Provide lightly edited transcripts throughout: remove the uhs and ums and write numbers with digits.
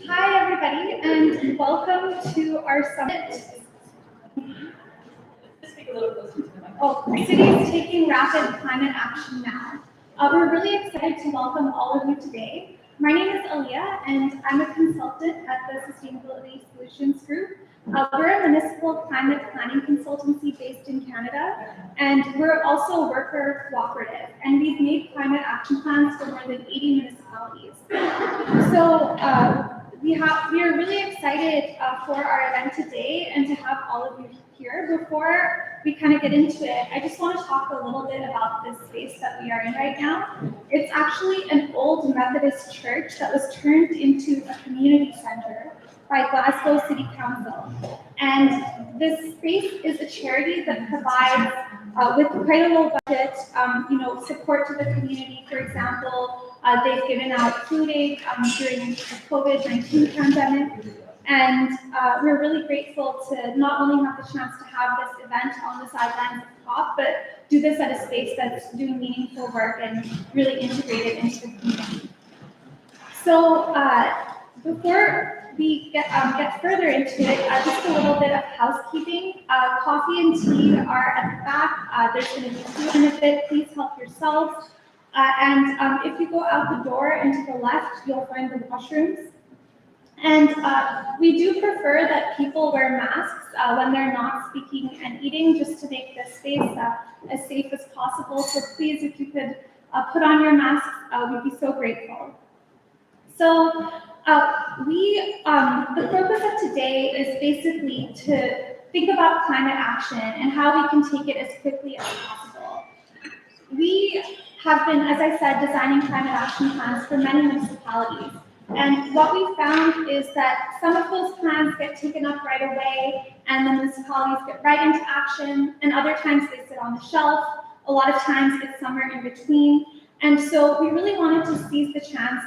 Hi, everybody, and welcome to our summit. Cities taking rapid climate action now. We're really excited to welcome all of you today. My name is Aaliyah, and I'm a consultant at the Sustainability Solutions Group. We're a municipal climate planning consultancy based in Canada, and we're also a worker cooperative, and we've made climate action plans for more than 80 municipalities. So we are really excited for our event today and to have all of you here. Before we kind of get into it, I just want to talk a little bit about this space that we are in right now. It's actually an old Methodist church that was turned into a community center by Glasgow City Council. And this space is a charity that provides, with quite a low budget, support to the community. For example, they've given out food aid during the COVID-19 pandemic. And we're really grateful to not only have the chance to have this event on the sidelines of COP, but do this at a space that's doing meaningful work and really integrated into the community. So before we get further into it, just a little bit of housekeeping. Coffee and tea are at the back. There's going to be food in a bit. Please help yourselves. And if you go out the door and to the left, you'll find the washrooms. And we do prefer that people wear masks when they're not speaking and eating, just to make this space as safe as possible. So please, if you could put on your masks, we'd be so grateful. So the purpose of today is basically to think about climate action and how we can take it as quickly as possible. We have been, as I said, designing climate action plans for many municipalities. And what we found is that some of those plans get taken up right away and the municipalities get right into action, and other times they sit on the shelf. A lot of times it's somewhere in between. And so we really wanted to seize the chance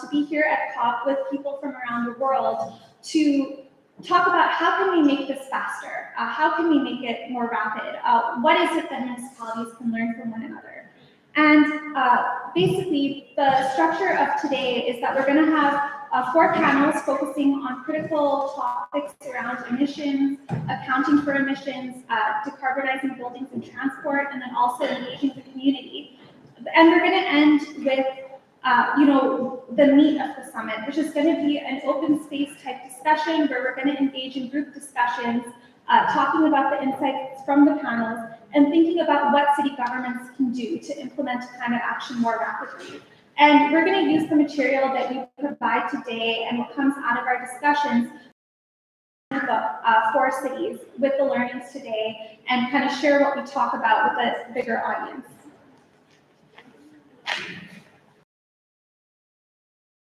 to be here at COP with people from around the world to talk about how can we make this faster? How can we make it more rapid? What is it that municipalities can learn from one another? And basically, the structure of today is that we're going to have 4 panels focusing on critical topics around emissions, accounting for emissions, decarbonizing buildings and transport, and then also engaging the community. And we're going to end with, the meat of the summit, which is going to be an open space type discussion where we're going to engage in group discussions, talking about the insights from the panels, and thinking about what city governments can do to implement climate action more rapidly. And we're going to use the material that we provide today and what comes out of our discussions for cities with the learnings today and kind of share what we talk about with a bigger audience.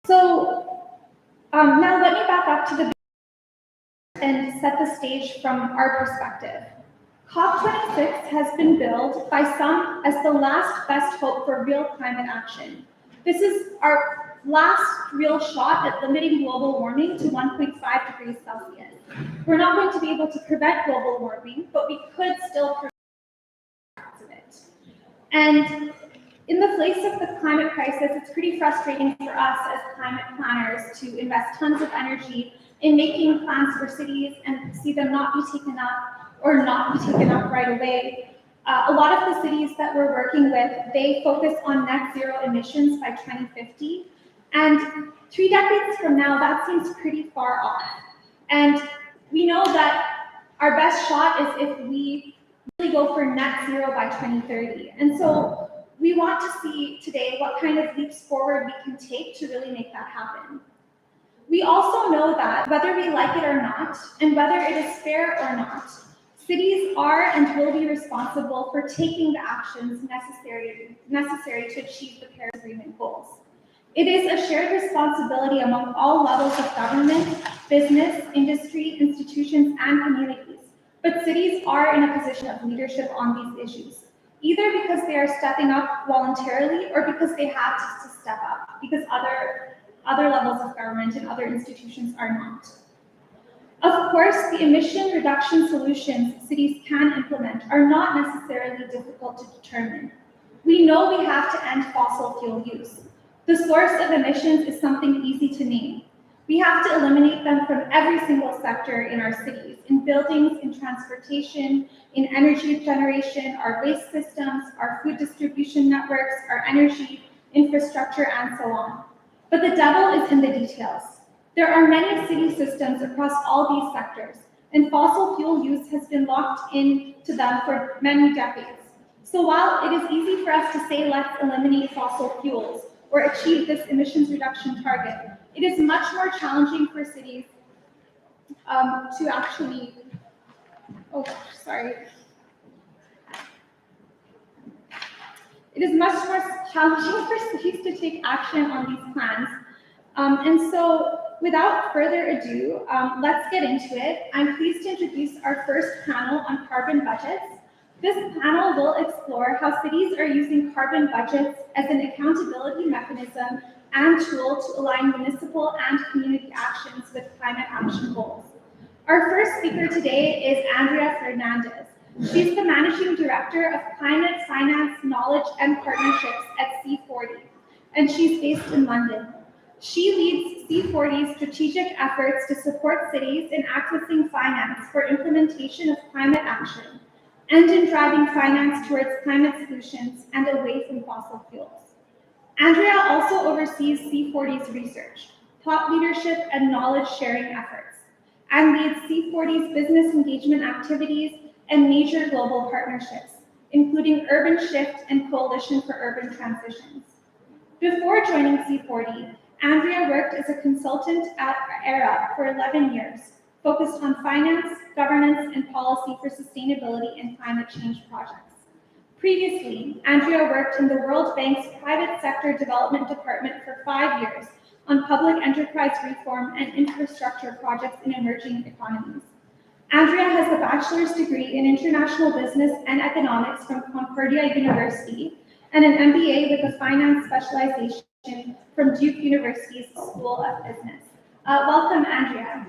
So now let me back up to the and set the stage from our perspective. COP26 has been billed by some as the last best hope for real climate action. This is our last real shot at limiting global warming to 1.5 degrees Celsius. We're not going to be able to prevent global warming, but we could still prevent it. And in the face of the climate crisis, it's pretty frustrating for us as climate planners to invest tons of energy in making plans for cities and see them not be taken up or not be taken up right away. A lot of the cities that we're working with, they focus on net zero emissions by 2050. And 3 decades from now, that seems pretty far off. And we know that our best shot is if we really go for net zero by 2030. And so we want to see today what kind of leaps forward we can take to really make that happen. We also know that whether we like it or not, and whether it is fair or not, cities are and will be responsible for taking the actions necessary to achieve the Paris Agreement goals. It is a shared responsibility among all levels of government, business, industry, institutions, and communities. But cities are in a position of leadership on these issues, either because they are stepping up voluntarily or because they have to step up, because other levels of government and other institutions are not. Of course, the emission reduction solutions cities can implement are not necessarily difficult to determine. We know we have to end fossil fuel use. The source of emissions is something easy to name. We have to eliminate them from every single sector in our cities, in buildings, in transportation, in energy generation, our waste systems, our food distribution networks, our energy infrastructure, and so on. But the devil is in the details. There are many city systems across all these sectors, and fossil fuel use has been locked into them for many decades. So while it is easy for us to say let's eliminate fossil fuels or achieve this emissions reduction target, it is much more challenging for cities to actually, It is much more challenging for cities to take action on these plans. And so without further ado, let's get into it. I'm pleased to introduce our first panel on carbon budgets. This panel will explore how cities are using carbon budgets as an accountability mechanism and tool to align municipal and community actions with climate action goals. Our first speaker today is Andrea Fernandez. She's the Managing Director of Climate Finance, Knowledge and Partnerships at C40, and she's based in London. She leads C40's strategic efforts to support cities in accessing finance for implementation of climate action and in driving finance towards climate solutions and away from fossil fuels. Andrea also oversees C40's research, thought leadership, and knowledge sharing efforts, and leads C40's business engagement activities and major global partnerships, including Urban Shift and Coalition for Urban Transitions. Before joining C40, Andrea worked as a consultant at ERA for 11 years, focused on finance, governance, and policy for sustainability and climate change projects. Previously, Andrea worked in the World Bank's Private Sector Development Department for 5 years on public enterprise reform and infrastructure projects in emerging economies. Andrea has a bachelor's degree in international business and economics from Concordia University and an MBA with a finance specialization from Duke University's School of Business. Welcome, Andrea.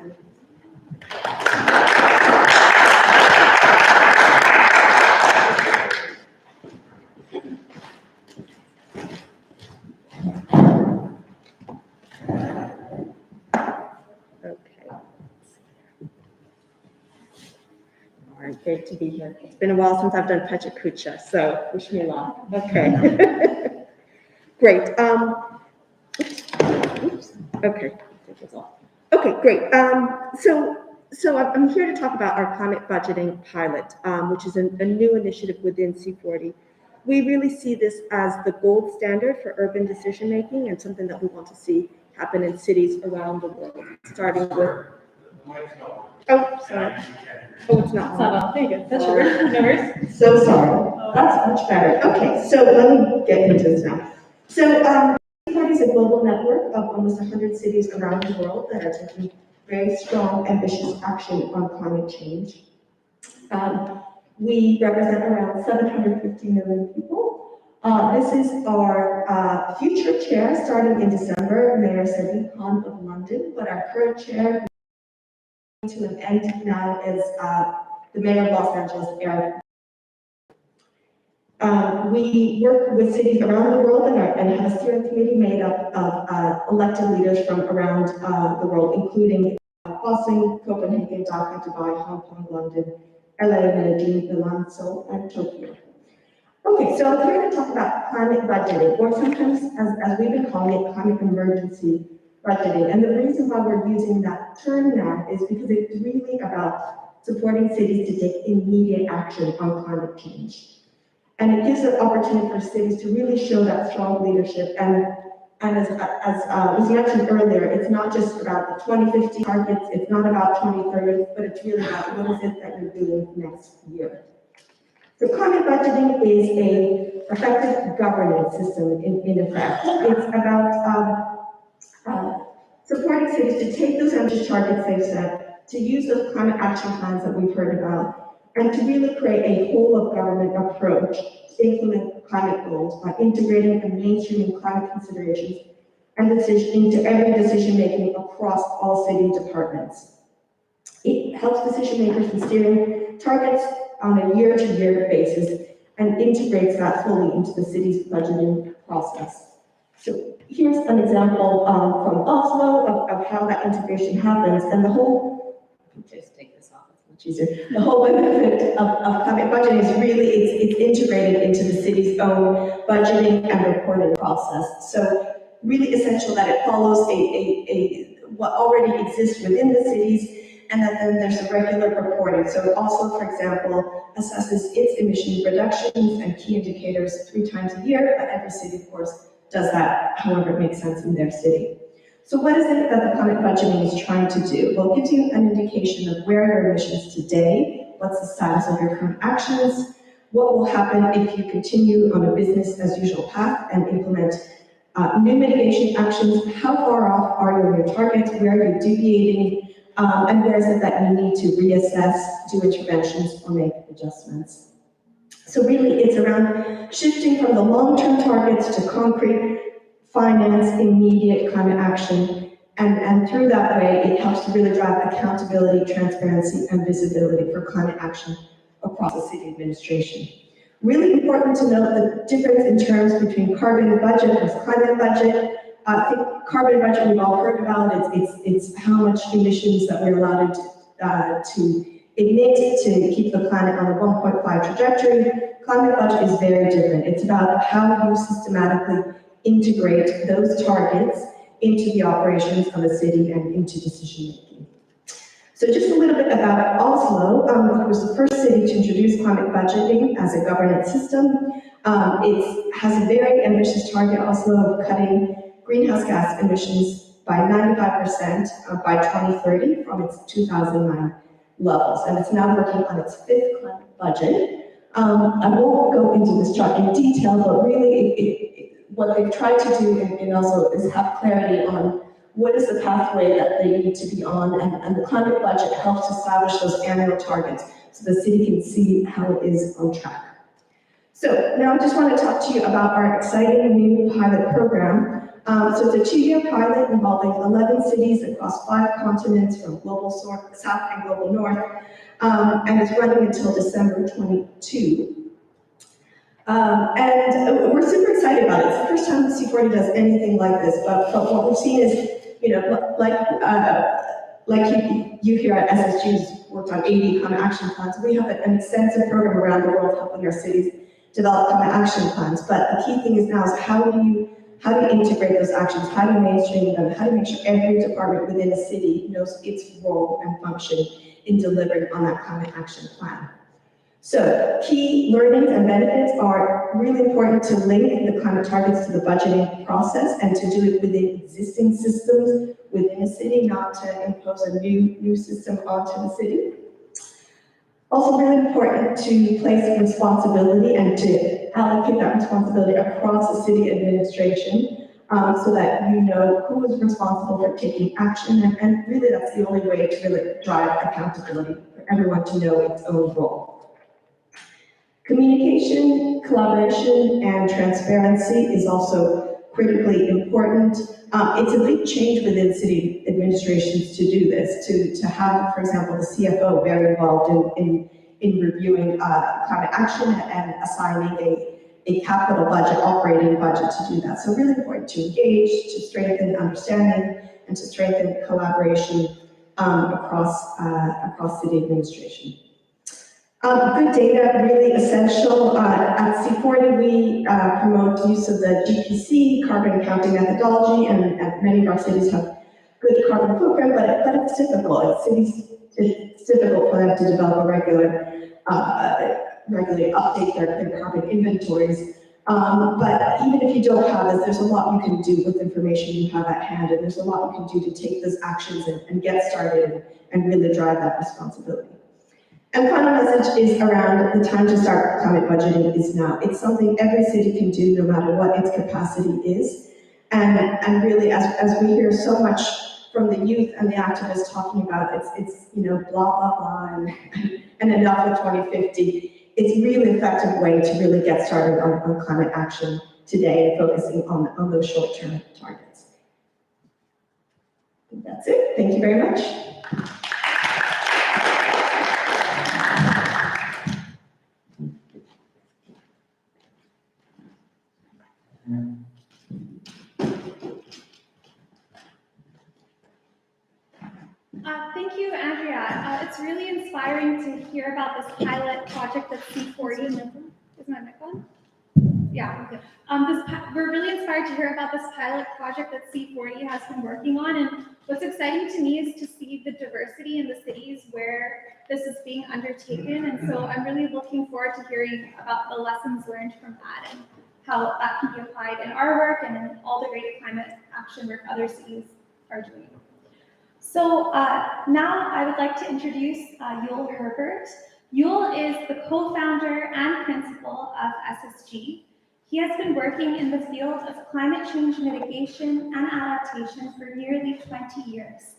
Great to be here. It's been a while since I've done Pachacucha, so wish me luck. Okay. Great. Oops. Okay. Okay, great. So I'm here to talk about our climate budgeting pilot, which is a new initiative within C40. We really see this as the gold standard for urban decision making and something that we want to see happen in cities around the world, starting with. Oh, sorry. Oh, it's not. It's not on. There you go. That's yours. No worries. So sorry. That's much better. Okay, so let me get into this now. So, C40 is a global network of almost 100 cities around the world that are taking very strong, ambitious action on climate change. We represent around 750 million people. This is our future chair starting in December, Mayor Sadiq Khan of London, but our current chair to an end now is the Mayor of Los Angeles, Eric. We work with cities around the world and have a steering committee made up of elected leaders from around the world, including Boston, Copenhagen, Dhaka, Dubai, Hong Kong, London, LA, Medellin, Milan, Seoul, and Tokyo. Okay, so I'm here to talk about climate budgeting, or sometimes, as we've been calling it, climate emergency budgeting. And the reason why we're using that term now is because it's really about supporting cities to take immediate action on climate change. And it gives an opportunity for cities to really show that strong leadership. And as was mentioned earlier, it's not just about the 2050 targets, it's not about 2030, but it's really about what is it that you're doing next year. So climate budgeting is an effective governance system in effect. It's about supporting cities to take those ambitious targets they've set, to use those climate action plans that we've heard about, and to really create a whole of government approach to implement climate goals by integrating and mainstreaming climate considerations and into every decision making across all city departments. It helps decision makers in steering targets on a year-to-year basis and integrates that fully into the city's budgeting process. So here's an example from Oslo of how that integration happens, and the whole, just take this off, it's much easier. The whole benefit of climate budgeting is really, it's integrated into the city's own budgeting and reporting process. So really essential that it follows what already exists within the cities, and that then there's a regular reporting. So it also, for example, assesses its emission reductions and key indicators 3 times a year, but every city, of course, does that however it makes sense in their city. So what is it that the climate budgeting is trying to do? Well, it gives you an indication of where your emissions today, what's the status of your current actions, what will happen if you continue on a business as usual path and implement new mitigation actions, how far off are you on your targets, where are you deviating, and where is it that you need to reassess, do interventions, or make adjustments. So really, it's around shifting from the long-term targets to concrete, finance, immediate climate action, and through that way, it helps to really drive accountability, transparency, and visibility for climate action across the city administration. Really important to note the difference in terms between carbon budget versus climate budget. I think carbon budget we've all heard about. It's how much emissions that we're allowed to emit to keep the planet on a 1.5 trajectory. Climate budget is very different. It's about how you systematically integrate those targets into the operations of a city and into decision making. So just a little bit about Oslo, which was the first city to introduce climate budgeting as a governance system. It has a very ambitious target, Oslo, of cutting greenhouse gas emissions by 95% by 2030 from its 2009 levels. And it's now working on its 5th climate budget. I won't go into this chart in detail, but really what they've tried to do in Oslo is have clarity on what is the pathway that they need to be on, and the climate budget helps establish those annual targets so the city can see how it is on track. So now I just want to talk to you about our exciting new pilot program. So it's a 2-year pilot involving 11 cities across 5 continents from global south and global north, and it's running until December 22. And we're super excited about it. It's the first time the C40 does anything like this, but what we've seen is, you know, like you here at SSG's worked on 80 climate action plans. We have an extensive program around the world helping our cities develop climate action plans. But the key thing is now is how do you integrate those actions? How do you mainstream them? How do you make sure every department within a city knows its role and function in delivering on that climate action plan? So key learnings and benefits are really important to link the climate targets to the budgeting process and to do it within existing systems within a city, not to impose a new system onto the city. Also really important to place responsibility and to allocate that responsibility across the city administration so that you know who is responsible for taking action, and really that's the only way to really drive accountability for everyone to know its own role. Communication, collaboration, and transparency is also critically important. It's a big change within city administrations to do this, to have, for example, the CFO very involved in reviewing climate action and assigning a capital budget, operating budget to do that. So really important to engage, to strengthen understanding, and to strengthen collaboration across city administration. Good data, really essential. At C40, we promote use of the GPC, carbon accounting methodology, and many of our cities have good carbon footprint, but it's difficult. It's difficult for them to develop regularly update their carbon inventories. But even if you don't have this, there's a lot you can do with information you have at hand, and there's a lot you can do to take those actions and get started and really drive that responsibility. And final message is around the time to start climate budgeting is now. It's something every city can do no matter what its capacity is. And really, as we hear so much from the youth and the activists talking about, it's you know, blah, blah, blah, and enough with 2050. It's a really effective way to really get started on climate action today and focusing on those short-term targets. I think that's it. Thank you very much. Thank you, Andrea. It's really inspiring to hear about this pilot project that's C40. Is my mic on? Yeah. Okay. We're really inspired to hear about this pilot project that C40 has been working on. And what's exciting to me is to see the diversity in the cities where this is being undertaken. And so I'm really looking forward to hearing about the lessons learned from that and how that can be applied in our work and in all the great climate action work other cities are doing. So now I would like to introduce Yul Herbert. Yul is the co-founder and principal of SSG. He has been working in the field of climate change mitigation and adaptation for nearly 20 years.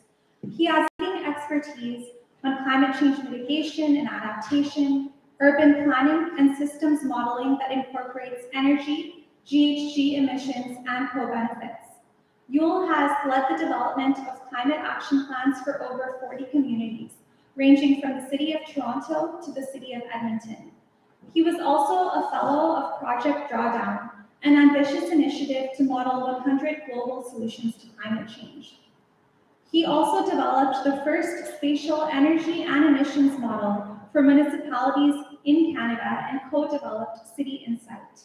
He has leading expertise on climate change mitigation and adaptation, urban planning, and systems modeling that incorporates energy, GHG emissions, and co-benefits. Yul has led the development of climate action plans for over 40 communities, ranging from the city of Toronto to the city of Edmonton. He was also a fellow of Project Drawdown, an ambitious initiative to model 100 global solutions to climate change. He also developed the first spatial energy and emissions model for municipalities in Canada and co-developed City Insight.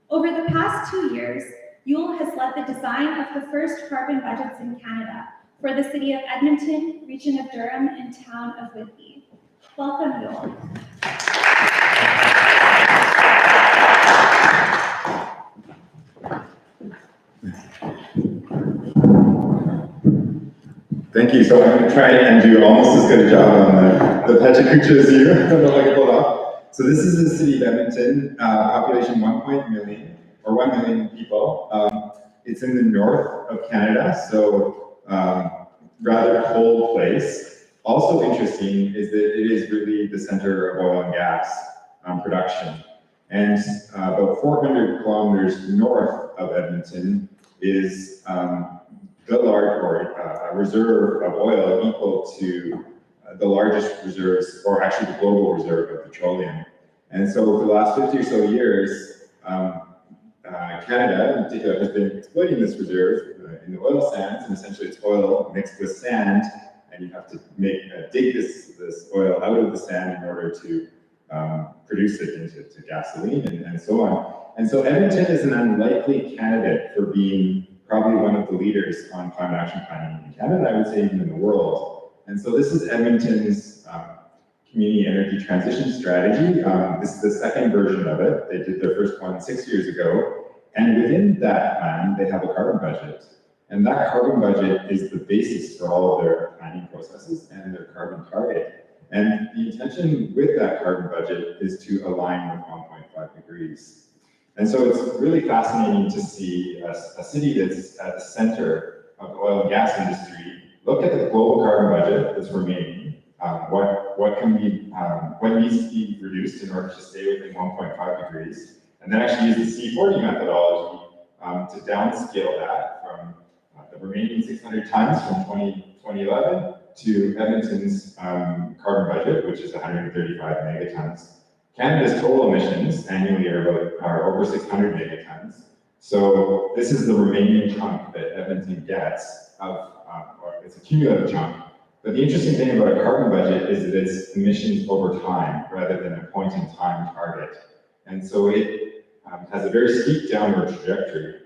Over the past 2 years, Yul has led the design of the first carbon budgets in Canada for the city of Edmonton, region of Durham, and town of Whitby. Welcome, Yul. Thank you. So I'm going to try and do almost as good a job on the Pechacucha as you. I don't know if I can pull it off. So this is the city of Edmonton, population 1 million, or 1 million people. It's in the north of Canada, so rather cold place. Also interesting is that it is really the center of oil and gas production. And about 400 kilometers north of Edmonton is the large reserve of oil equal to the largest reserves, or actually the global reserve of petroleum. And so for the last 50 or so years, Canada in particular has been exploiting this reserve in the oil sands, and essentially it's oil mixed with sand, and you have to dig this oil out of the sand in order to produce it into gasoline and so on. And so Edmonton is an unlikely candidate for being probably one of the leaders on climate action planning in Canada, I would say even in the world. And so this is Edmonton's community energy transition strategy. This is the second version of it. They did their first one 6 years ago. And within that plan, they have a carbon budget. And that carbon budget is the basis for all of their planning processes and their carbon target. And the intention with that carbon budget is to align with 1.5 degrees. And so it's really fascinating to see a city that's at the center of the oil and gas industry look at the global carbon budget that's remaining, what needs to be reduced in order to stay within 1.5 degrees, and then actually use the C40 methodology to downscale that from the remaining 600 tons from 2011 to Edmonton's carbon budget, which is 135 megatons. Canada's total emissions annually are over 600 megatons. So this is the remaining chunk that Edmonton gets or it's a cumulative chunk. But the interesting thing about a carbon budget is that it's emissions over time rather than a point in time target. And so it has a very steep downward trajectory.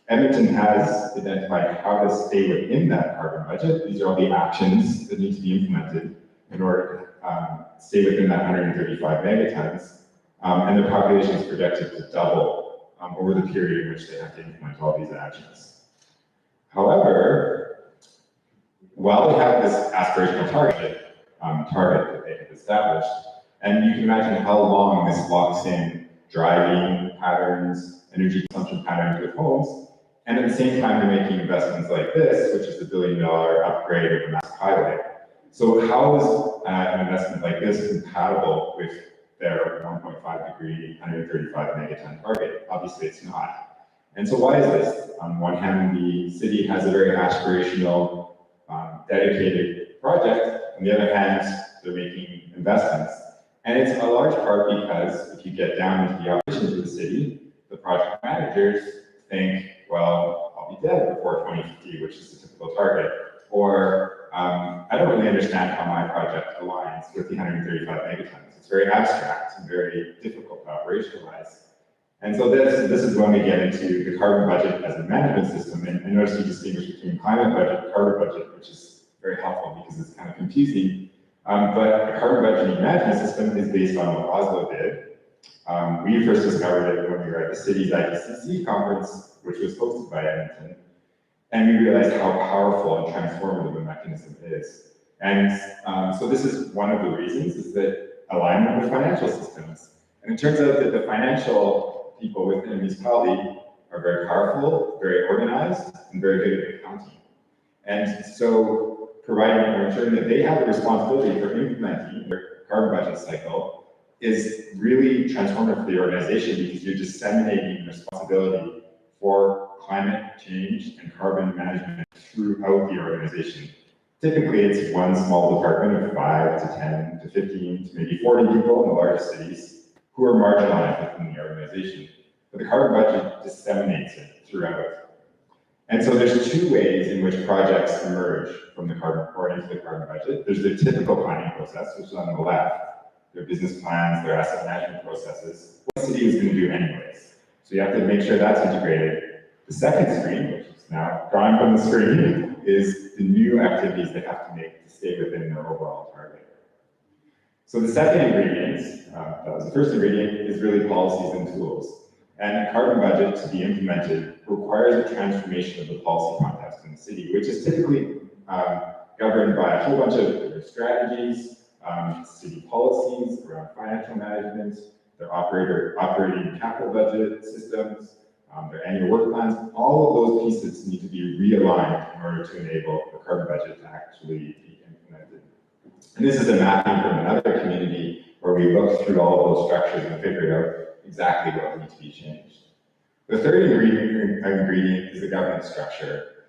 Edmonton has identified how to stay within that carbon budget. These are all the actions that need to be implemented in order to stay within that 135 megatons, and their population is projected to double over the period in which they have to implement all these actions. However, while they have this aspirational target that they have established, and you can imagine how long this locks in driving patterns, energy consumption patterns with homes, and at the same time they're making investments like this, which is a $1 billion upgrade of a mass highway. So how is an investment like this compatible with their 1.5 degree, 135 megaton target? Obviously it's not. And so why is this? On one hand, the city has a very aspirational, dedicated project. On the other hand, they're making investments. And it's a large part because if you get down into the operations of the city, the project managers think, well, I'll be dead before 2050, which is the typical target. Or, I don't really understand how my project aligns with the 135 megatons. It's very abstract and very difficult to operationalize. And so this is when we get into the carbon budget as a management system. And notice you distinguish between climate budget and carbon budget, which is very helpful because it's kind of confusing. But a carbon budgeting management system is based on what Oslo did. We first discovered it when we were at the city's IPCC conference, which was hosted by Edmonton. And we realized how powerful and transformative a mechanism is. And so this is one of the reasons, is that alignment with financial systems. And it turns out that the financial people within a municipality are very powerful, very organized, and very good at accounting. And so providing or ensuring that they have the responsibility for implementing their carbon budget cycle is really transformative for the organization, because you're disseminating responsibility for climate change and carbon management throughout the organization. Typically, it's one small department of 5 to 10 to 15 to maybe 40 people in the largest cities who are marginalized within the organization. But the carbon budget disseminates it throughout. And so there's two ways in which projects emerge from the carbon or into the carbon budget. There's the typical planning process, which is on the left. Their business plans, their asset management processes, what the city is going to do anyways. So you have to make sure that's integrated. The second stream, which is now gone from the screen, is the new activities they have to make to stay within their overall target. So the second ingredient, that was the first ingredient, is really policies and tools. And a carbon budget to be implemented requires a transformation of the policy context in the city, which is typically governed by a whole bunch of strategies, city policies around financial management, their operating capital budget systems, their annual work plans. All of those pieces need to be realigned in order to enable the carbon budget to actually be implemented. And this is a mapping from another community where we looked through all of those structures and figured out exactly what needs to be changed. The third ingredient is the governance structure.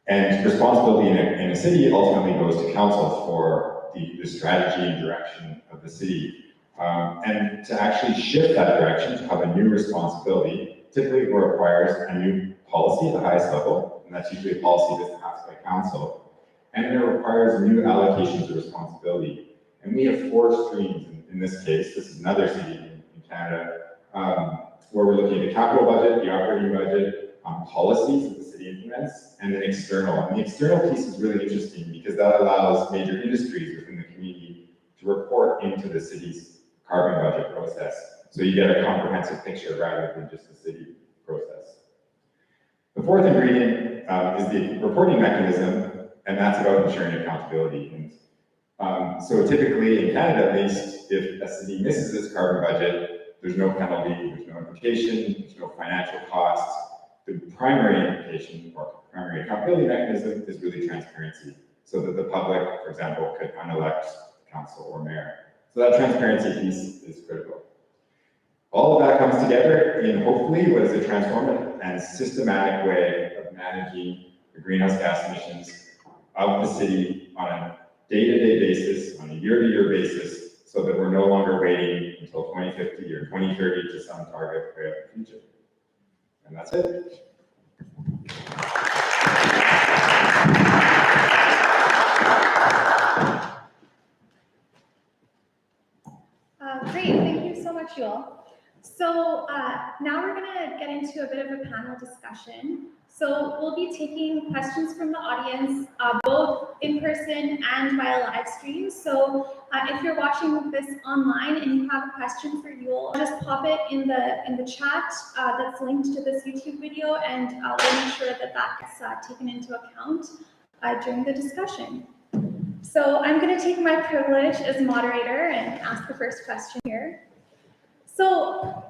And responsibility in a city ultimately goes to council for the strategy and direction of the city. And to actually shift that direction, to have a new responsibility, typically requires a new policy at the highest level, and that's usually a policy that's passed by council. And it requires new allocations of responsibility. And we have 4 streams in this case. This is another city in Canada, where we're looking at the capital budget, the operating budget, policies that the city implements, and then external. And the external piece is really interesting because that allows major industries within the community to report into the city's carbon budget process. So you get a comprehensive picture rather than just the city process. The fourth ingredient is the reporting mechanism, and that's about ensuring accountability. And so typically in Canada, at least, if a city misses its carbon budget, there's no penalty, there's no implication, there's no financial costs. The primary implication or primary accountability mechanism is really transparency, so that the public, for example, could unelect council or mayor. So that transparency piece is critical. All of that comes together in hopefully what is a transformative and systematic way of managing the greenhouse gas emissions of the city on a day-to-day basis, on a year-to-year basis, so that we're no longer waiting until 2050 or 2030 to some target way out in the future. And that's it. Great, thank you so much, Yul. So now we're going to get into a bit of a panel discussion. So we'll be taking questions from the audience, both in person and via live stream. So if you're watching this online and you have a question for Yul, just pop it in the chat that's linked to this YouTube video, and we'll make sure that that gets taken into account during the discussion. So I'm going to take my privilege as moderator and ask the first question here. So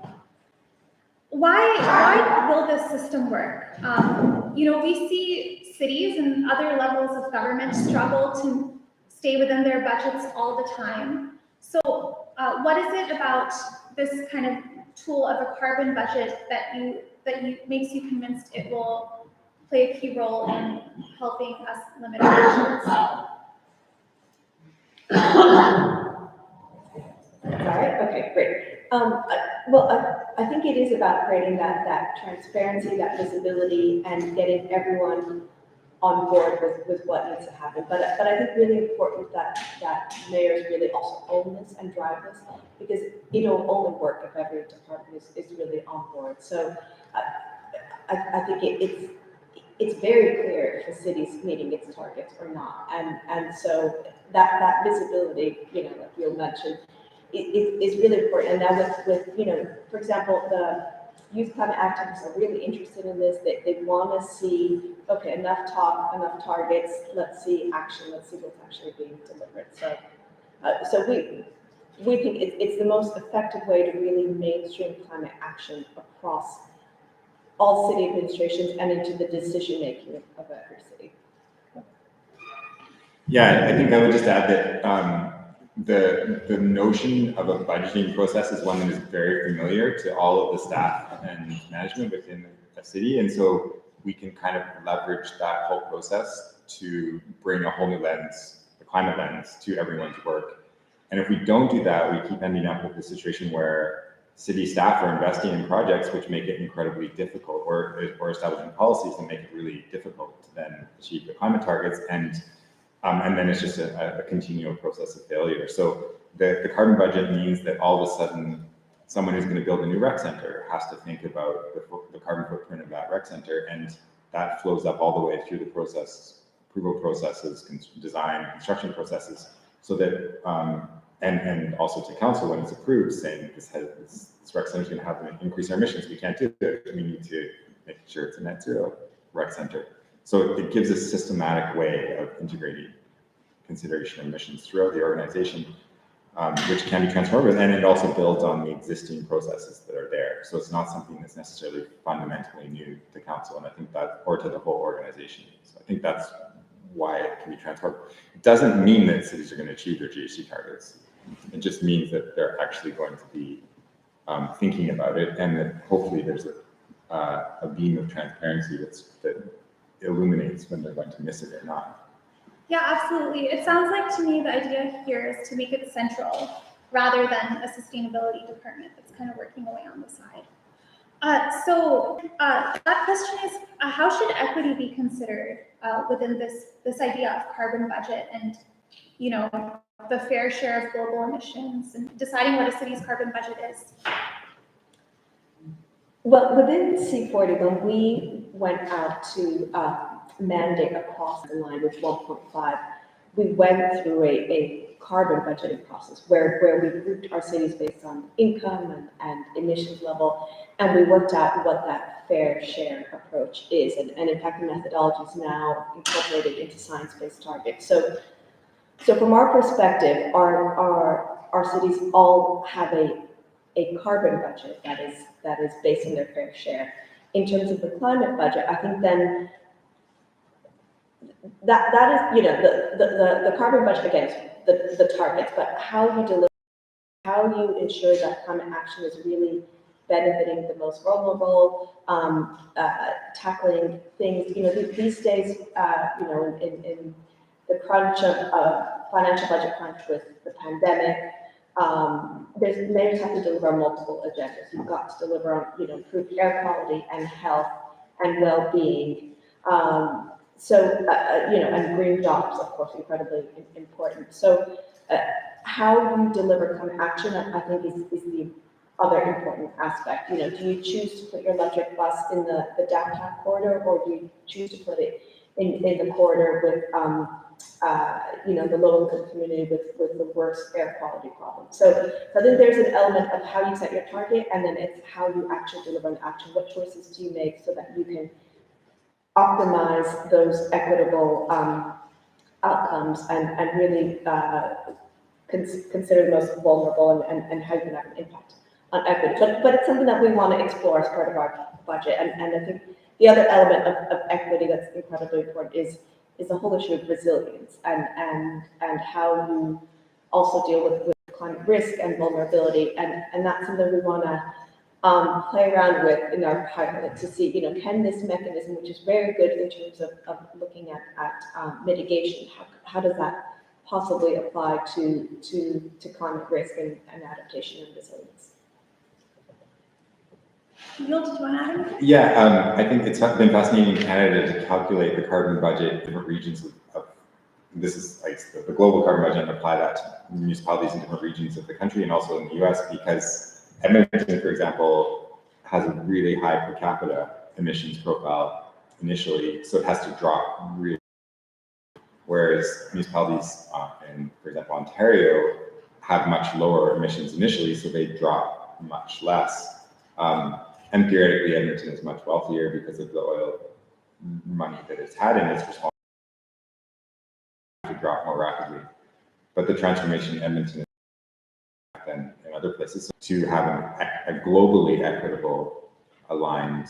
why will this system work? We see cities and other levels of government struggle to stay within their budgets all the time. So what is it about this kind of tool of a carbon budget that makes you convinced it will play a key role in helping us limit emissions? Sorry. Okay, great. I think it is about creating that transparency, that visibility, and getting everyone on board with what needs to happen. But I think really important that mayors really also own this and drive this, because it'll only work if every department is really on board. So I think it's very clear if the city's meeting its targets or not. And so that visibility, like you mentioned, is really important. And now with for example, the youth climate activists are really interested in this. They want to see, okay, enough talk, enough targets. Let's see action. Let's see what's actually being delivered. So we think it's the most effective way to really mainstream climate action across all city administrations and into the decision making of every city. Yeah, I think I would just add that the notion of a budgeting process is one that is very familiar to all of the staff and management within a city, and so we can kind of leverage that whole process to bring a whole new lens, the climate lens, to everyone's work. And if we don't do that, we keep ending up with a situation where city staff are investing in projects which make it incredibly difficult, or establishing policies that make it really difficult to then achieve the climate targets, and then it's just a continual process of failure. So the carbon budget means that all of a sudden, someone who's going to build a new rec center has to think about the carbon footprint of that rec center, and that flows up all the way through the process, approval processes, design, construction processes, so that and also to council when it's approved, saying this rec center is going to have to increase our emissions. We can't do it. We need to make sure it's a net zero rec center. So it gives a systematic way of integrating consideration of emissions throughout the organization, which can be transformative, and it also builds on the existing processes that are there. So it's not something that's necessarily fundamentally new to council, and I think that, or to the whole organization. So I think that's why it can be transformed. It doesn't mean that cities are going to achieve their GHG targets. It just means that they're actually going to be thinking about it, and that hopefully there's a beam of transparency that illuminates when they're going to miss it or not. Yeah, absolutely. It sounds like to me the idea here is to make it central rather than a sustainability department that's kind of working away on the side. So that question is, how should equity be considered within this idea of carbon budget and, the fair share of global emissions and deciding what a city's carbon budget is? Well, within C40, when we went out to mandate across the line with 1.5, we went through a carbon budgeting process where we grouped our cities based on income and emissions level, and we worked out what that fair share approach is. And in fact, the methodology is now incorporated into science-based targets. So from our perspective, our cities all have a carbon budget that is based on their fair share. In terms of the climate budget, I think then that is, the carbon budget, again, is the targets, but how you deliver, how you ensure that climate action is really benefiting the most vulnerable, tackling things, these days, in the crunch of financial budget crunch with the pandemic, there's mayors have to deliver on multiple agendas. You've got to deliver on, improved air quality and health and well-being. And green jobs, of course, incredibly important. So how you deliver climate action, I think is the other important aspect. Do you choose to put your electric bus in the downtown corridor, or do you choose to put it in the corridor with, the low-income community with the worst air quality problem? So I think there's an element of how you set your target, and then it's how you actually deliver an action. What choices do you make so that you can optimize those equitable outcomes and really consider the most vulnerable and how you can have an impact on equity. But it's something that we want to explore as part of our budget. And I think the other element of equity that's incredibly important is the whole issue of resilience and how you also deal with climate risk and vulnerability. And that's something we want to play around with in our pilot to see, can this mechanism, which is very good in terms of looking at mitigation, how does that possibly apply to climate risk and adaptation and resilience? Neil, did you want to add anything? Yeah, I think it's been fascinating in Canada to calculate the carbon budget in different regions of this is like the global carbon budget and apply that to municipalities in different regions of the country and also in the US, because Edmonton, for example, has a really high per capita emissions profile initially, so it has to drop really, whereas municipalities in, for example, Ontario have much lower emissions initially, so they drop much less. And theoretically, Edmonton is much wealthier because of the oil money that it's had in its response to drop more rapidly. But the transformation in Edmonton is than in other places. To have a globally equitable, aligned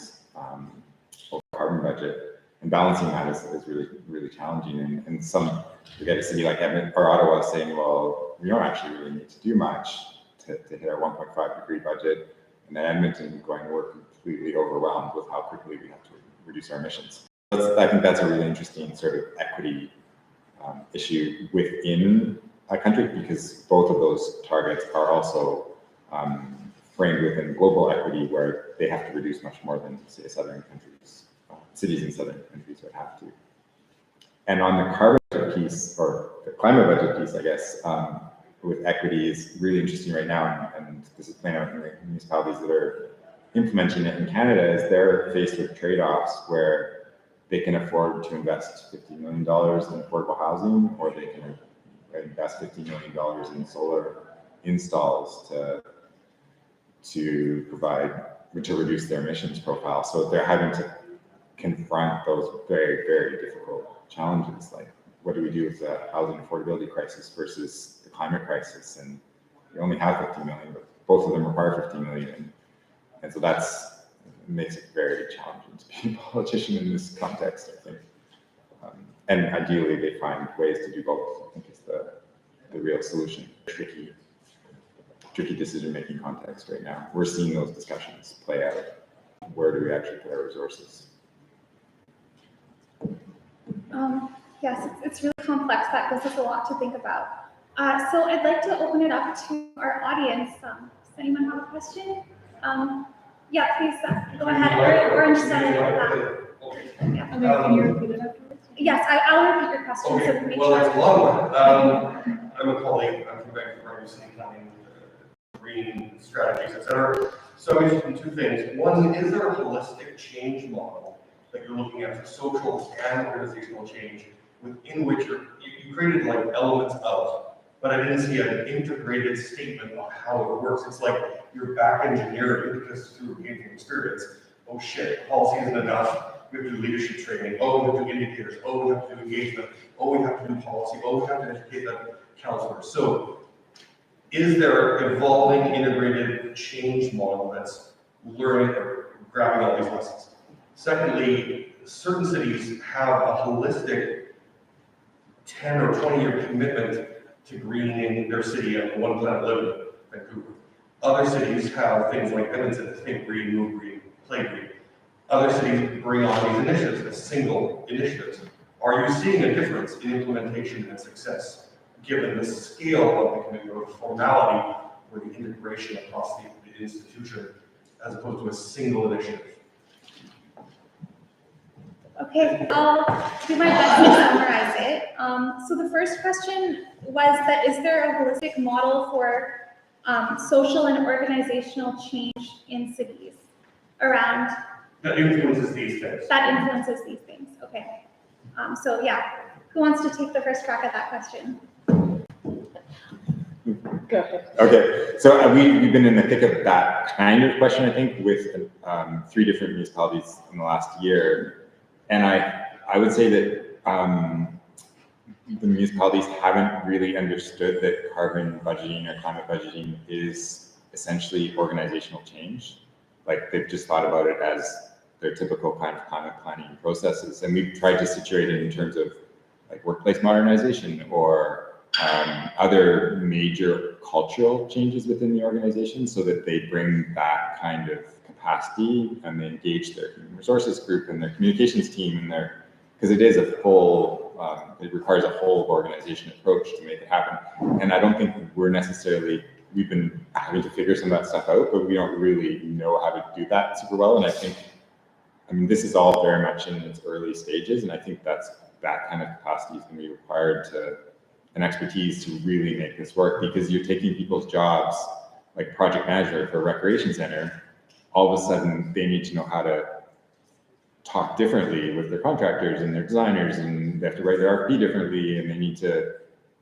carbon budget and balancing that is really, really challenging. And some, we get a city like Edmonton or Ottawa saying, well, we don't actually really need to do much to hit our 1.5 degree budget. And then Edmonton going, we're completely overwhelmed with how quickly we have to reduce our emissions. I think that's a really interesting sort of equity issue within a country, because both of those targets are also framed within global equity, where they have to reduce much more than, say, southern countries, cities in southern countries would have to. And on the carbon budget piece, or the climate budget piece, I guess, with equity is really interesting right now, and this is playing out in the municipalities that are implementing it in Canada, is they're faced with trade-offs where they can afford to invest $50 million in affordable housing, or they can invest $50 million in solar installs to reduce their emissions profile. So they're having to confront those very, very difficult challenges, like what do we do with the housing affordability crisis versus the climate crisis? And we only have 50 million, but both of them require 50 million. And so makes it very challenging to be a politician in this context, I think. And ideally, they find ways to do both, I think is the real solution. Tricky decision-making context right now. We're seeing those discussions play out. Where do we actually put our resources? Yes, it's really complex. That gives us a lot to think about. So I'd like to open it up to our audience. Does anyone have a question? Yeah, please go ahead. Orange side. Yeah. Can you repeat it afterwards? Yes, I'll repeat your question. Okay, So make well, sure. it's a long one. I'm a colleague. I'm from Vancouver, City Planning, green strategies, etc. So I'm interested in two things. One, is there a holistic change model that you're looking at for social and organizational change, within which you created like elements of, but I didn't see an integrated statement of how it works. It's like you're back engineering because through engagement experience, oh shit, policy isn't enough. We have to do leadership training. Oh, we have to do indicators. Oh, we have to do engagement. Oh, we have to do policy. Oh, we have to educate the counselors. So is there evolving integrated change model that's learning or grabbing all these lessons? Secondly, certain cities have a holistic 10 or 20-year commitment to greening their city and one planet living, Vancouver. Other cities have things like Edmonton, think green, move green, play green. Other cities bring on these initiatives as single initiatives. Are you seeing a difference in implementation and success, given the scale of the commitment or the formality or the integration across the institution, as opposed to a single initiative? Okay, I'll do my best to summarize it. So the first question was that is there a holistic model for social and organizational change in cities around That influences these things. Okay. So yeah, who wants to take the first crack at that question? Go ahead. Okay, so we've been in the thick of that kind of question, I think, with 3 different municipalities in the last year. And I would say that the municipalities haven't really understood that carbon budgeting or climate budgeting is essentially organizational change. Like they've just thought about it as their typical kind of climate planning processes. And we've tried to situate it in terms of like workplace modernization or other major cultural changes within the organization, so that they bring that kind of capacity and they engage their human resources group and their communications team and because it is a full, it requires a whole organization approach to make it happen. And I don't think we're necessarily we've been having to figure some of that stuff out, but we don't really know how to do that super well. And I think, I mean, this is all very much in its early stages, and I think that kind of capacity is going to be required to, and expertise to really make this work, because you're taking people's jobs, like project manager for a recreation center. All of a sudden, they need to know how to talk differently with their contractors and their designers, and they have to write their RFP differently, and they need to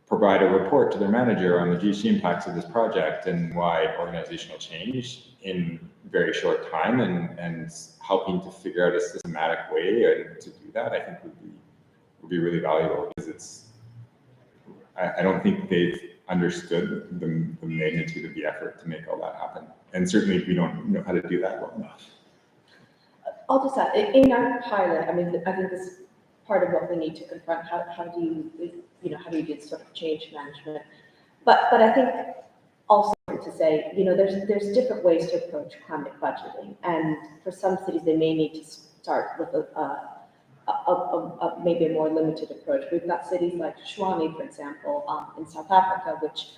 provide a report to their manager on the GHG impacts of this project and why organizational change in very short time, and helping to figure out a systematic way to do that, I think would be really valuable, because I don't think they've understood the magnitude of the effort to make all that happen. And certainly we don't know how to do that well enough. I'll just add, in our pilot, I mean, I think this is part of what we need to confront. How do you do sort of change management? But I think also to say, there's different ways to approach climate budgeting, and for some cities they may need to start with maybe a more limited approach. We've got cities like Shwani, for example, in South Africa, which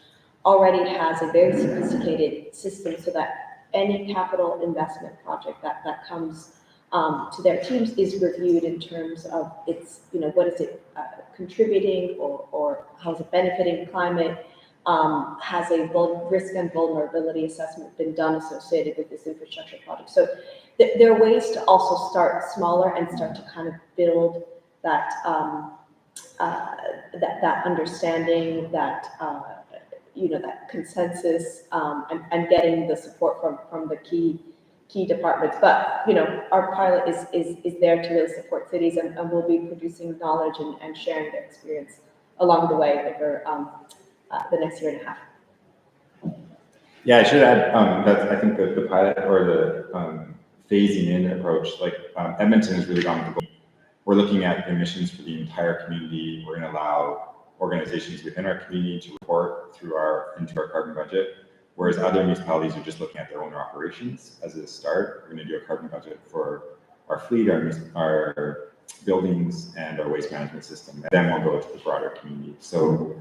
already has a very sophisticated system, so that any capital investment project that comes to their teams is reviewed in terms of its, what is it contributing, or how is it benefiting climate? Has a risk and vulnerability assessment been done associated with this infrastructure project? So there are ways to also start smaller and start to kind of build that that understanding, that that consensus, and getting the support from the key departments. But our pilot is there to really support cities, and we'll be producing knowledge and sharing their experience along the way over the next year and a half. Yeah, I should add that I think the pilot, or the phasing in approach, like Edmonton has really gone with the goal. We're looking at emissions for the entire community. We're going to allow organizations within our community to report into our carbon budget, whereas other municipalities are just looking at their own operations as a start. We're going to do a carbon budget for our fleet, our buildings, and our waste management system. And then we'll go to the broader community. So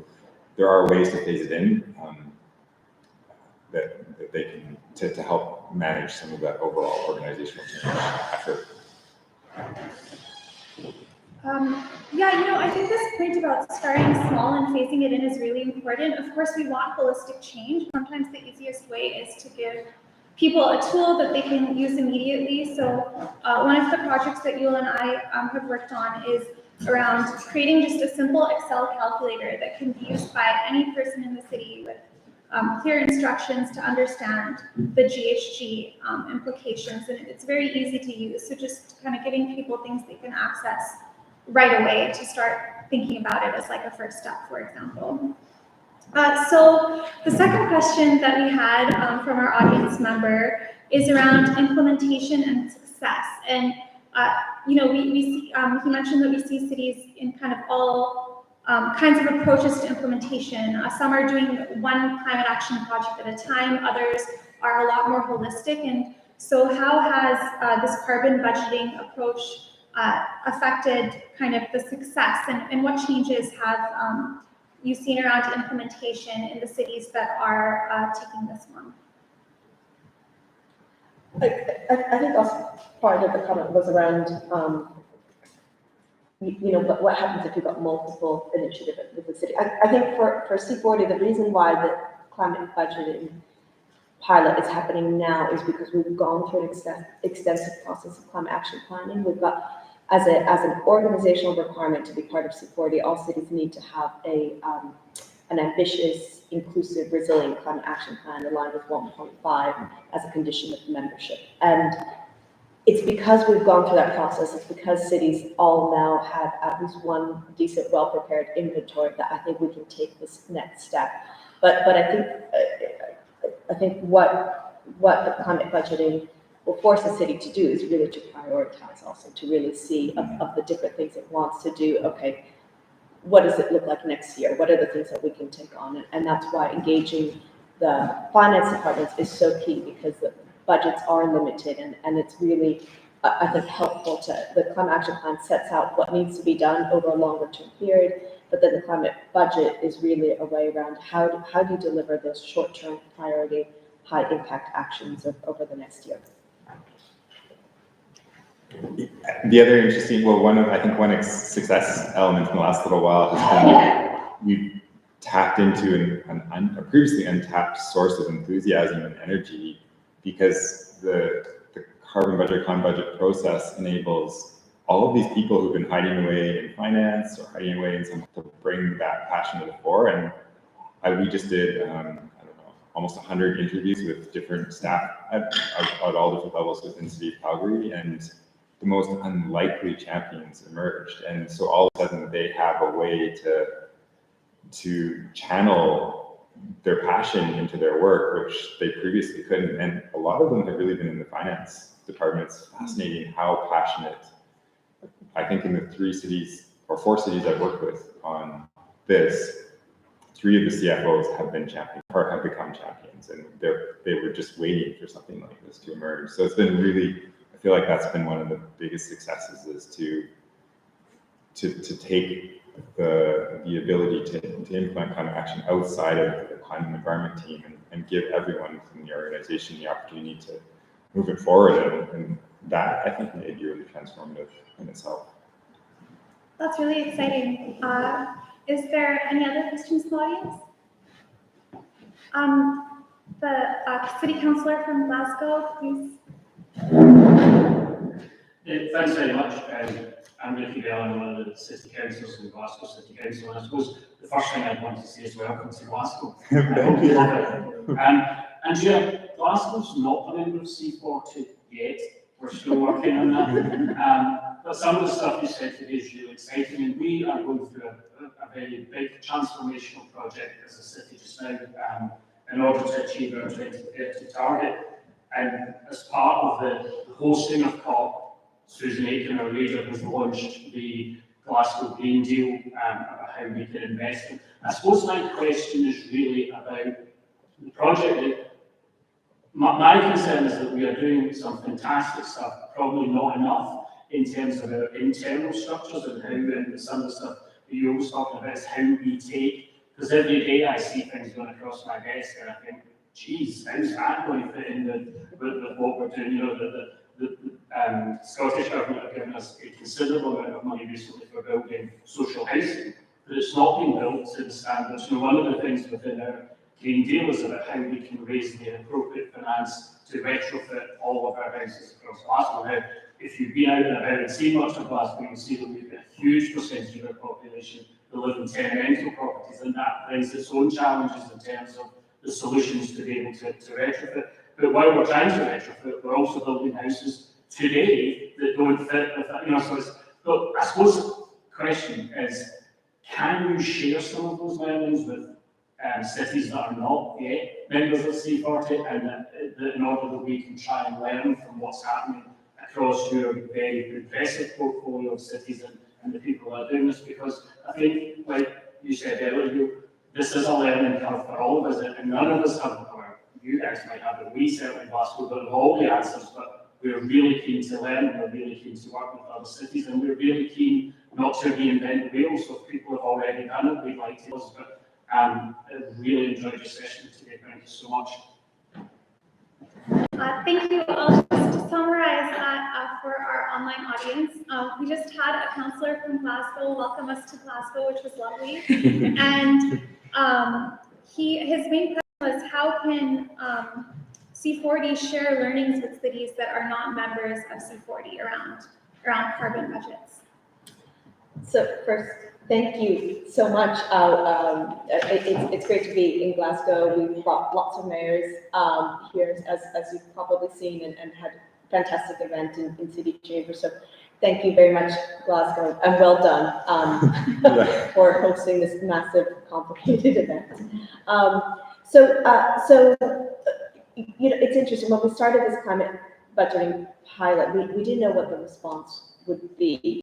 there are ways to phase it in that they can to help manage some of that overall organizational change effort. I think this point about starting small and phasing it in is really important. Of course, we want holistic change. Sometimes the easiest way is to give people a tool that they can use immediately. So one of the projects that Yul and I have worked on is around creating just a simple Excel calculator that can be used by any person in the city with clear instructions to understand the GHG implications. And it's very easy to use. So just kind of giving people things they can access right away to start thinking about it as like a first step, for example. So the second question that we had from our audience member is around implementation and success. And we see, he mentioned that we see cities in kind of all kinds of approaches to implementation. Some are doing one climate action project at a time, others are a lot more holistic. And so how has this carbon budgeting approach affected kind of the success, and what changes have you seen around implementation in the cities that are taking this one? I think also part of the comment was around, what happens if you've got multiple initiatives with the city. I think for C40, the reason why the climate budgeting pilot is happening now is because we've gone through an extensive process of climate action planning. We've got, as an organizational requirement to be part of C40, all cities need to have an ambitious, inclusive, resilient climate action plan aligned with 1.5 as a condition of membership. And it's because we've gone through that process, it's because cities all now have at least one decent, well-prepared inventory that I think we can take this next step. But I think what the climate budgeting will force the city to do is really to prioritize, also to really see of the different things it wants to do. Okay, what does it look like next year? What are the things that we can take on? And that's why engaging the finance departments is so key, because the budgets are limited, and it's really, I think, helpful to, the climate action plan sets out what needs to be done over a longer term period, but then the climate budget is really a way around how do you deliver those short-term priority, high-impact actions over the next year. The other interesting, well, I think one success element in the last little while has been we've tapped into a previously untapped source of enthusiasm and energy, because the carbon budget, climate budget process enables all of these people who've been hiding away in finance or hiding away in something to bring that passion to the fore. And we just did, I don't know, almost 100 interviews with different staff at all different levels within the city of Calgary, and the most unlikely champions emerged. And so all of a sudden they have a way to channel their passion into their work, which they previously couldn't. And a lot of them have really been in the finance department. It's fascinating how passionate, I think in the 4 cities I've worked with on this, 3 of the CFOs have been champions or have become champions, and they were just waiting for something like this to emerge. So it's been really, I feel like that's been one of the biggest successes, is to take the ability to implement climate action outside of the climate and environment team and give everyone in the organization the opportunity to move it forward. And that, I think, may be really transformative in itself. That's really exciting. Is there any other questions in the audience? The city councillor from Glasgow, please. Thanks very much. I'm Ricky Bell. I'm one of the city councillors in Glasgow City Council, and I suppose the first thing I'd want to say is welcome to Glasgow. I hope you love it. And yeah, Glasgow's not a member of C40 yet. We're still working on that. But some of the stuff you said today is really exciting, and we are going through a very big transformational project as a city just now in order to achieve our 2030 target. And as part of the hosting of COP, Susan Aiken, our leader, has launched the Glasgow Green Deal about how we can invest. I suppose my question is really about the project. My concern is that we are doing some fantastic stuff, probably not enough in terms of our internal structures and how, and some of the stuff that you're always talking about is how we take, because every day I see things going across my desk and I think, geez, how's that going to fit in with what we're doing? You know, the Scottish Government have given us a considerable amount of money recently for building social housing, but it's not been built to the standards. So one of the things within our Green Deal is about how we can raise the appropriate finance to retrofit all of our houses across Glasgow. Now, if you've been out and about and seen much of Glasgow, you'll see that we've got a huge percentage of our population that live in tenantal properties, and that brings its own challenges in terms of the solutions to be able to retrofit. But while we're trying to retrofit, we're also building houses today that don't fit with that. You know, so I suppose the question is, can you share some of those learnings with cities that are not yet members of C40, and in order that we can try and learn from what's happening across your very impressive portfolio of cities and the people that are doing this? Because I think, like you said earlier, this is a learning curve for all of us, and none of us have, or you guys might have it, we certainly in Glasgow don't have all the answers, but we're really keen to learn, and we're really keen to work with other cities, and we're really keen not to reinvent the wheel. So if people have already done it, we'd like to. But I really enjoyed your session today. Thank you so much. Thank you. I'll just summarize that for our online audience. We just had a councillor from Glasgow welcome us to Glasgow, which was lovely. And his main question was, how can C40 share learnings with cities that are not members of C40 around carbon budgets? So first, thank you so much. It's great to be in Glasgow. We've brought lots of mayors here, as you've probably seen, and had a fantastic event in City Chamber. So thank you very much, Glasgow, and well done for hosting this massive, complicated event. You know, it's interesting. When we started this climate budgeting pilot, we didn't know what the response would be.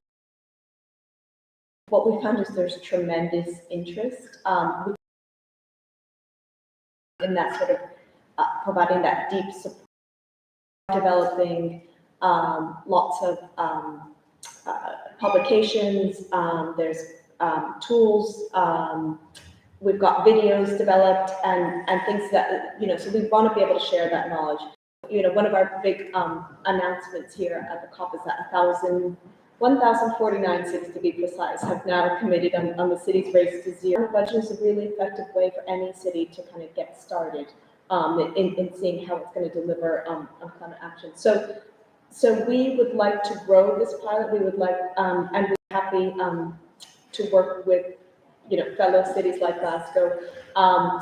What we found is there's tremendous interest in that sort of providing that deep support, developing lots of publications. There's tools. We've got videos developed and things that, so we want to be able to share that knowledge. One of our big announcements here at the COP is that 1,049 cities, to be precise, have now committed on the city's race to zero. The budget is a really effective way for any city to kind of get started in seeing how it's going to deliver on climate action. So we would like to grow this pilot. We would like, and we're happy to work with fellow cities like Glasgow.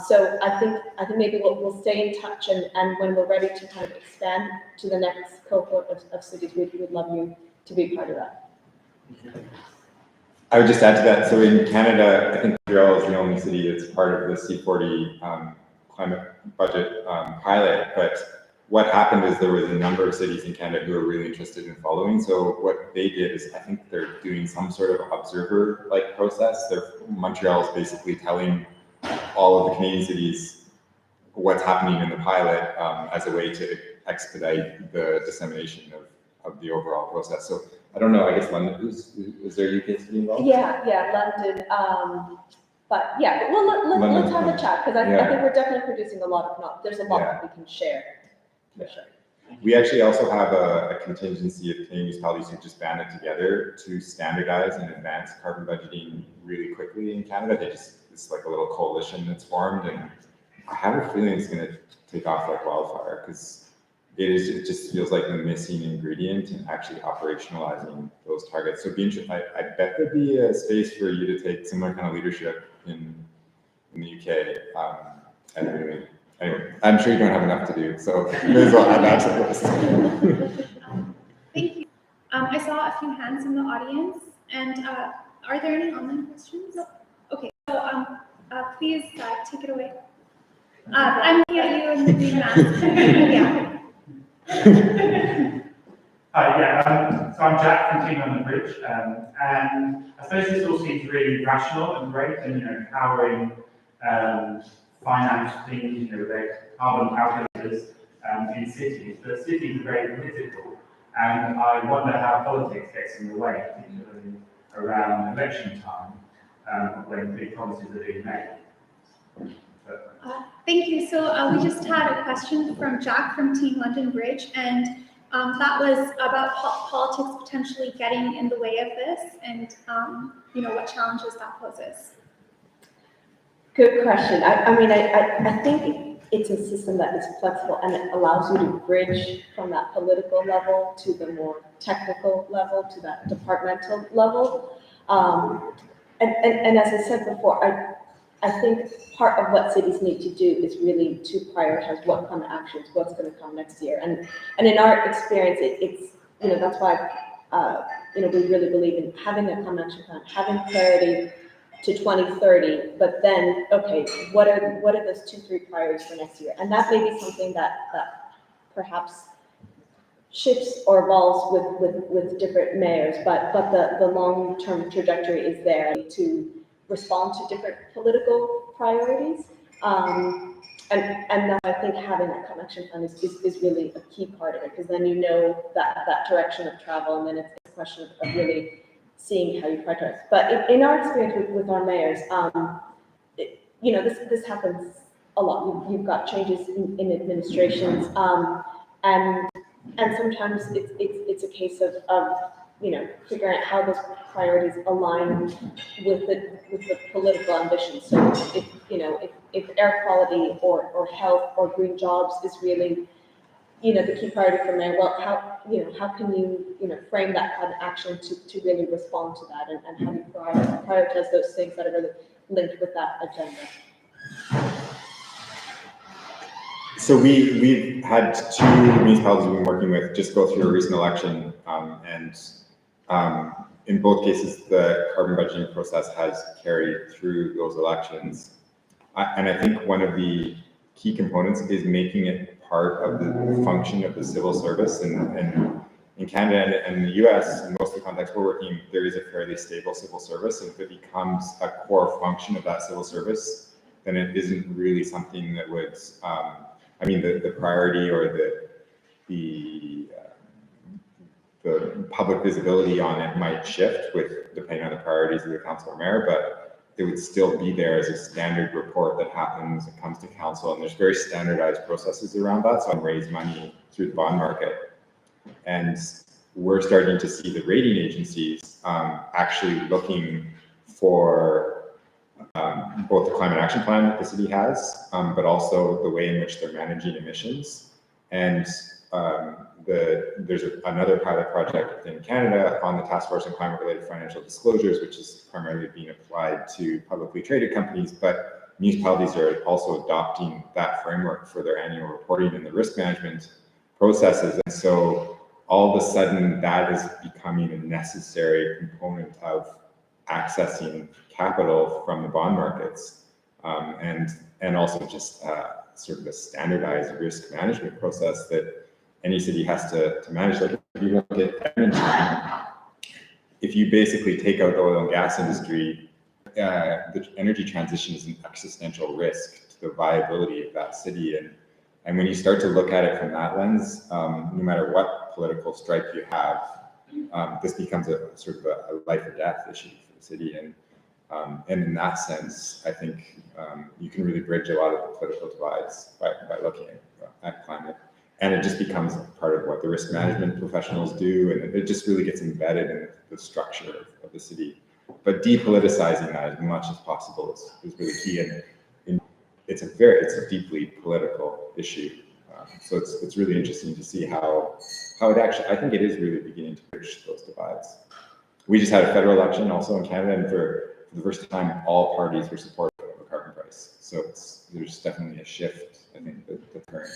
So I think maybe we'll stay in touch, and when we're ready to kind of expand to the next cohort of cities, we would love you to be part of that. I would just add to that. So in Canada, I think Montreal is the only city that's part of the C40 climate budget pilot. But what happened is there was a number of cities in Canada who were really interested in following. So what they did is, I think they're doing some sort of observer-like process. Montreal is basically telling all of the Canadian cities what's happening in the pilot as a way to expedite the dissemination of the overall process. So I don't know, I guess London, is there a UK city involved? Yeah, London. But yeah, well, let's have a chat, because I think we're definitely producing a lot of knowledge. There's a lot that we can share. For sure. We actually also have a contingency of Canadian municipalities who just banded together to standardize and advance carbon budgeting really quickly in Canada. It's like a little coalition that's formed, and I have a feeling it's going to take off like wildfire, because it just feels like the missing ingredient in actually operationalizing those targets. So I bet there'd be a space for you to take similar kind of leadership in the UK. Anyway, I'm sure you don't have enough to do, so may as well add that to the list. Thank you. I saw a few hands in the audience, and are there any online questions? No. Okay, so please take it away. I'm looking at you in the green mask. Yeah. Hi, so I'm Jack from Team on the Bridge, and I suppose this all seems really rational and great, and empowering finance things, with their carbon calculators in cities, but cities are very political, and I wonder how politics gets in the way, particularly around election time, when big promises are being made. Thank you. So we just had a question from Jack from Team London Bridge, and that was about politics potentially getting in the way of this, and what challenges that poses. Good question. I think it's a system that is flexible, and it allows you to bridge from that political level to the more technical level, to that departmental level. And as I said before, I think part of what cities need to do is really to prioritize what kind of actions, what's going to come next year. And in our experience, it's that's why we really believe in having a common action plan, having clarity to 2030, but then, okay, what are those 2-3 priorities for next year? And that may be something that perhaps shifts or evolves with different mayors, but the long-term trajectory is there to respond to different political priorities. And then I think having that common action plan is really a key part of it, because then that direction of travel, and then it's a question of really seeing how you prioritize. But in our experience with our mayors, this happens a lot. You've got changes in administrations, and sometimes it's a case of figuring out how those priorities align with the political ambitions. So if air quality or health or green jobs is really the key priority for mayor, well, how can you frame that kind of action to really respond to that, and how do you prioritize those things that are really linked with that agenda? So we've had 2 municipalities we've been working with just go through a recent election, and in both cases, the carbon budgeting process has carried through those elections. And I think one of the key components is making it part of the function of the civil service. And in Canada and the US, in most of the contexts we're working, there is a fairly stable civil service. And if it becomes a core function of that civil service, then it isn't really something that would, the priority or the public visibility on it might shift with depending on the priorities of the council or mayor, but it would still be there as a standard report that happens and comes to council, and there's very standardized processes around that, so raise money through the bond market. And we're starting to see the rating agencies actually looking for both the climate action plan that the city has, but also the way in which they're managing emissions. And there's another pilot project in Canada on the Task Force on Climate-Related Financial Disclosures, which is primarily being applied to publicly traded companies, but municipalities are also adopting that framework for their annual reporting and the risk management processes. And so all of a sudden, that is becoming a necessary component of accessing capital from the bond markets, and also just sort of a standardized risk management process that any city has to manage. Like if you look at Edmonton, if you basically take out the oil and gas industry, the energy transition is an existential risk to the viability of that city. And when you start to look at it from that lens, no matter what political stripe you have, this becomes a sort of a life or death issue for the city. And in that sense, I think you can really bridge a lot of the political divides by looking at climate. And it just becomes part of what the risk management professionals do, and it just really gets embedded in the structure of the city. But depoliticizing that as much as possible is really key, and it's a deeply political issue. So it's really interesting to see how it actually, I think it is really beginning to bridge those divides. We just had a federal election also in Canada, and for the first time, all parties were supportive of a carbon price. So there's definitely a shift, I think, that's occurring.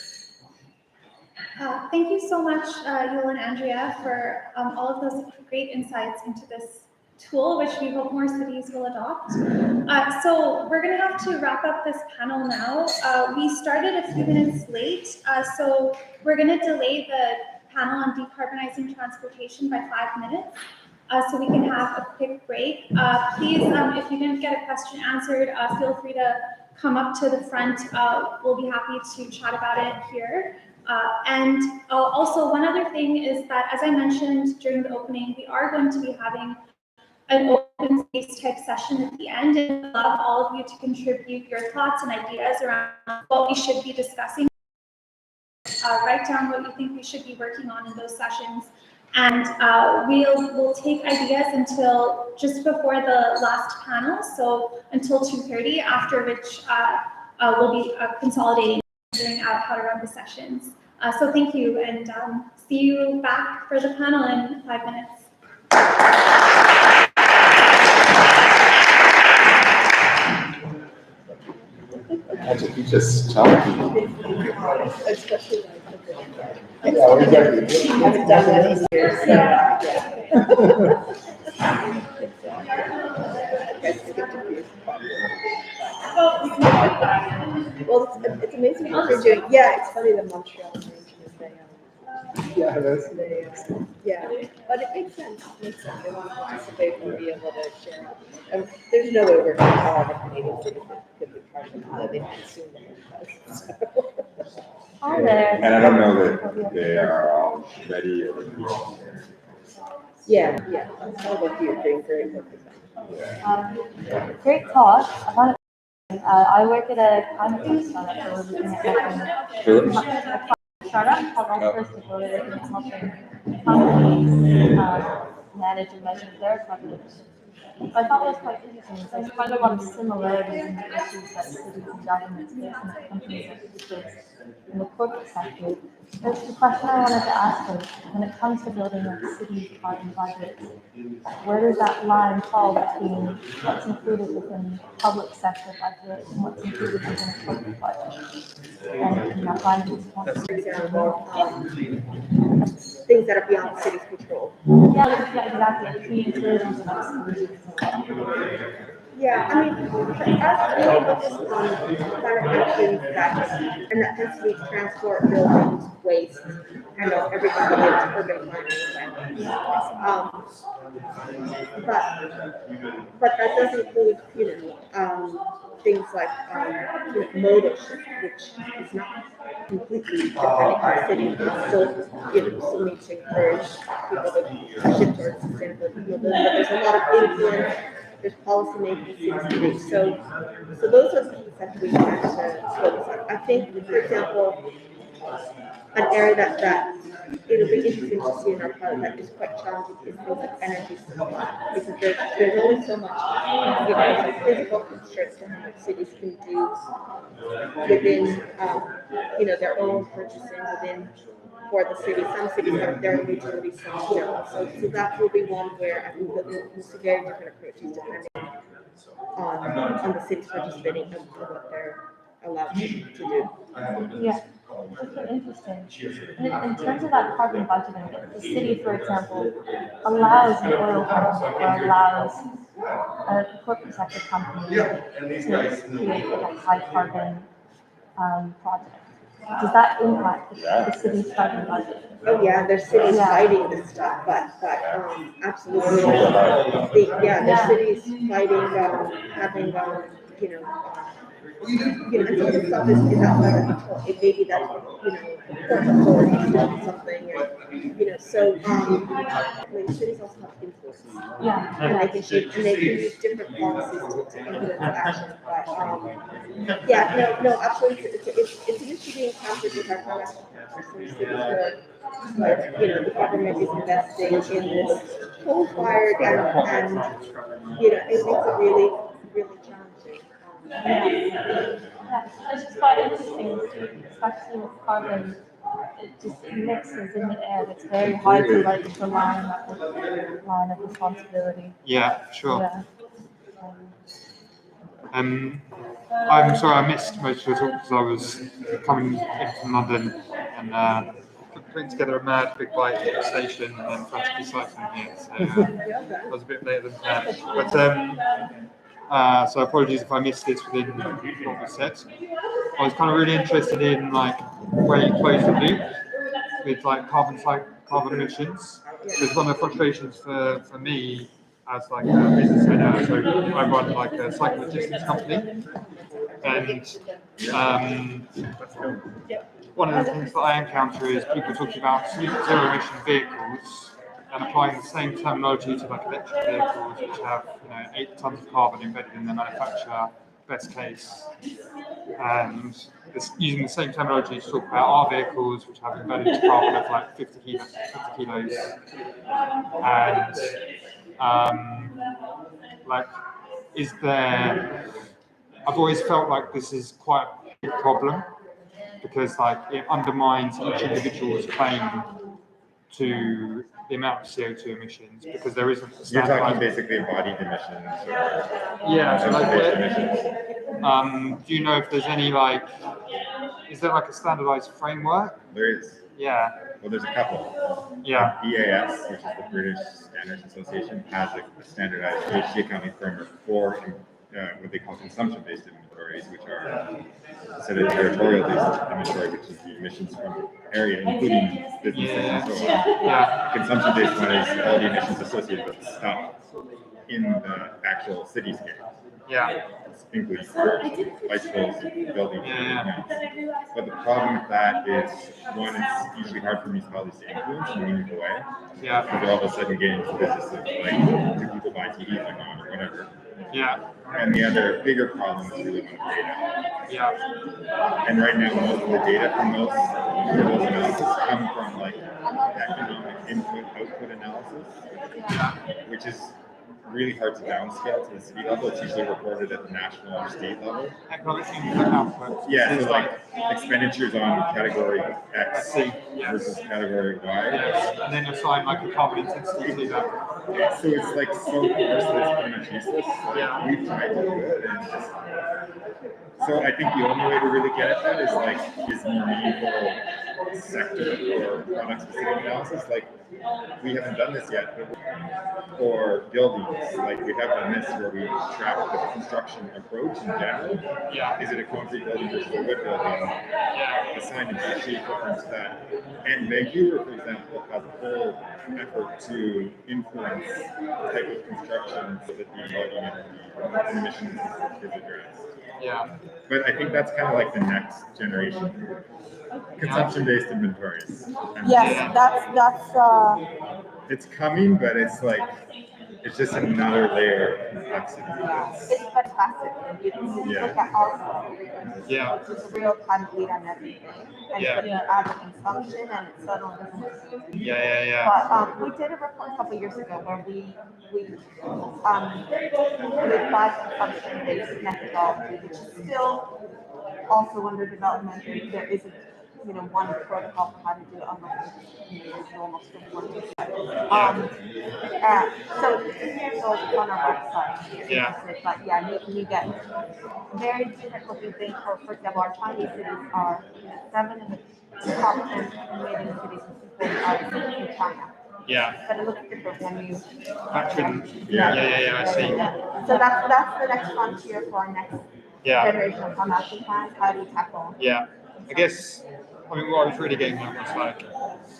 Thank you so much, Yul and Andrea, for all of those great insights into this tool, which we hope more cities will adopt. So we're going to have to wrap up this panel now. We started a few minutes late, so we're going to delay the panel on decarbonizing transportation by 5 minutes, so we can have a quick break. Please, if you didn't get a question answered, feel free to come up to the front. We'll be happy to chat about it here. And also, one other thing is that, as I mentioned during the opening, we are going to be having an open space type session at the end, and I'd love all of you to contribute your thoughts and ideas around what we should be discussing. Write down what you think we should be working on in those sessions, and we'll take ideas until just before the last panel, so until 2:30, after which we'll be consolidating, figuring out how to run the sessions. So thank you, and see you back for the panel in 5 minutes. Imagine you just challenge Especially Yeah, exactly. I haven't done that in years, so well, it's amazing what you're doing. Yeah, it's funny the Montreal arrangement thing. Yeah, that's. Yeah, but it makes sense. It makes sense. They want to participate and be able to share. And there's no way we're going to tell all the Canadian cities that could be part of it. They might assume that. Hi there. And I don't know that they are all ready or. Yeah. All of you are doing very good. Great talk. I found it. I work at a climate startup, so we're looking at helping a startup called Alternative, we're looking at helping companies manage and measure their carbon emissions. I thought it was quite interesting. There's quite a lot of similarities in the issues that cities and governments face and that companies face in the corporate sector. But the question I wanted to ask was, when it comes to building a city's carbon budget, where does that line fall between what's included within public sector budget and what's included within a corporate budget? And that line is For example, things that are beyond the city's control. yeah, exactly. Between utilities and exclusions. Yeah, I mean, for us, we focus on climate actions that tends to be transport, buildings, waste, and everything related to urban planning. But that does include, things like, modal shift, which is not completely dependent on the city. It's still, still need to encourage people to shift towards sustainable mobility. But there's a lot of influence. There's policy making cities to make. So those are the things that we tend to focus on. I think, for example, an area that it'll be interesting to see in our pilot that is quite challenging is things like energy supply, because there's only so much, physical constraints to how much cities can do within, their own purchasing within for the city. Some cities have their own utilities, some don't. So that will be one where I think that we'll see very different approaches depending on the cities participating and what they're allowed to do. Yeah, that's interesting. In terms of that carbon budgeting, if the city, for example, allows an oil company or allows a corporate sector company to create a high carbon project, does that impact the city's carbon budget? Oh yeah, there's cities fighting this stuff, but absolutely, there's cities fighting, having, and some of the stuff is outside of control. It may be that, port authorities doing something, and, like cities also have influence. Yeah. And they can use different policies to influence action, but, no, absolutely, it's an issue being countered with our current cities where, the government is investing in this coal-fired and, it makes it really, really challenging. Yeah, it's just quite interesting, especially with carbon. It just mixes in the air. It's very hard to like the line of responsibility. Yeah, sure. Yeah. I'm sorry I missed most of your talk because I was coming in from London and putting together a mad big bike at the station and then frantically cycling here. So I was a bit later than planned. But so apologies if I missed this within what was said. I was kind of really interested in like where you close the loop with like carbon emissions. Because one of the frustrations for me as like a business owner, so I run like a cycle logistics company, and one of the things that I encounter is people talking about zero emission vehicles and applying the same terminology to like electric vehicles, which have 8 tons of carbon embedded in the manufacturer, best case, and it's using the same terminology to talk about our vehicles, which have embedded carbon of like 50 kilos, and is there? I've always felt like this is quite a big problem because like it undermines each individual's claim to the amount of CO2 emissions because there isn't a You're standardized. talking basically embodied emissions or Yeah, so like emissions. do you know if there's any is there like a standardized framework? There is. Yeah. Well, there's a couple. Yeah. EAS, which is the British Standards Association, has a standardized GHG accounting framework for what they call consumption-based inventories, which are instead of territorial-based inventory, which is the emissions from area, including businesses and so on. Yeah. Consumption-based one is all the emissions associated with stuff in the actual cityscape. Yeah. Including bicycles, buildings, Yeah. But the problem with that is, one, it's usually hard for municipalities to influence in a meaningful way. Yeah. Because they're all of a sudden getting into the business of like, do people buy TVs or not, or whatever. Yeah. And the other bigger problem is really on data. Yeah. And right now, most of the data from those analysis come from like economic input-output analysis, which is really hard to downscale to the city level. It's usually reported at the national or state level. Economic input output. Yeah, so like expenditures on category X versus category Y. Yes. And then assign like a carbon intensity to that. So it's like so coarse that it's pretty much useless. Yeah. We've tried to do it, and so I think the only way to really get at that is more meaningful sector or product-specific analysis. Like, we haven't done this yet, but for buildings, like we have done this where we track the construction approach in general. Yeah. Is it a concrete building versus a wood building? Yeah. The signage actually difference that. And Vancouver, for example, has a whole effort to influence the type of construction so that the volume and emissions is addressed. Yeah. But I think that's kind of like the next generation. Consumption-based inventories. And Yes, that's it's coming, but it's like, it's just another layer of complexity. it's fantastic. You Yeah. look at also, Yeah. it's a real time lead on everything. And Yeah. so you add the consumption and it's suddenly doesn't. Yeah. But we did a report a couple years ago where we applied consumption-based methodology, which is still also under development. There isn't, one protocol for how to do it, unless it's almost important. So it's on our website. Yeah. But yeah, you get very different looking things. For example, our Chinese cities are 7 of the top 10 emitting cities in China. Yeah. But it looks different when you Factoring. Yeah. I see. So that's the next frontier for our next Yeah. generation of action plans. How do we tackle? Yeah. I guess, what I was really getting at was like,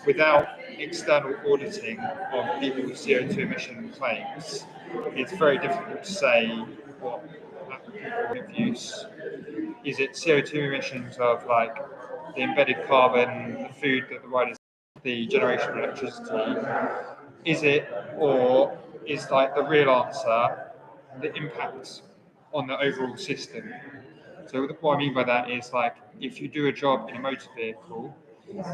without external auditing of people's CO2 emission claims, it's very difficult to say what applicable use. Is it CO2 emissions of like the embedded carbon, the food that the riders, the generation of electricity? Is it, or is like the real answer the impact on the overall system? So what I mean by that is like, if you do a job in a motor vehicle,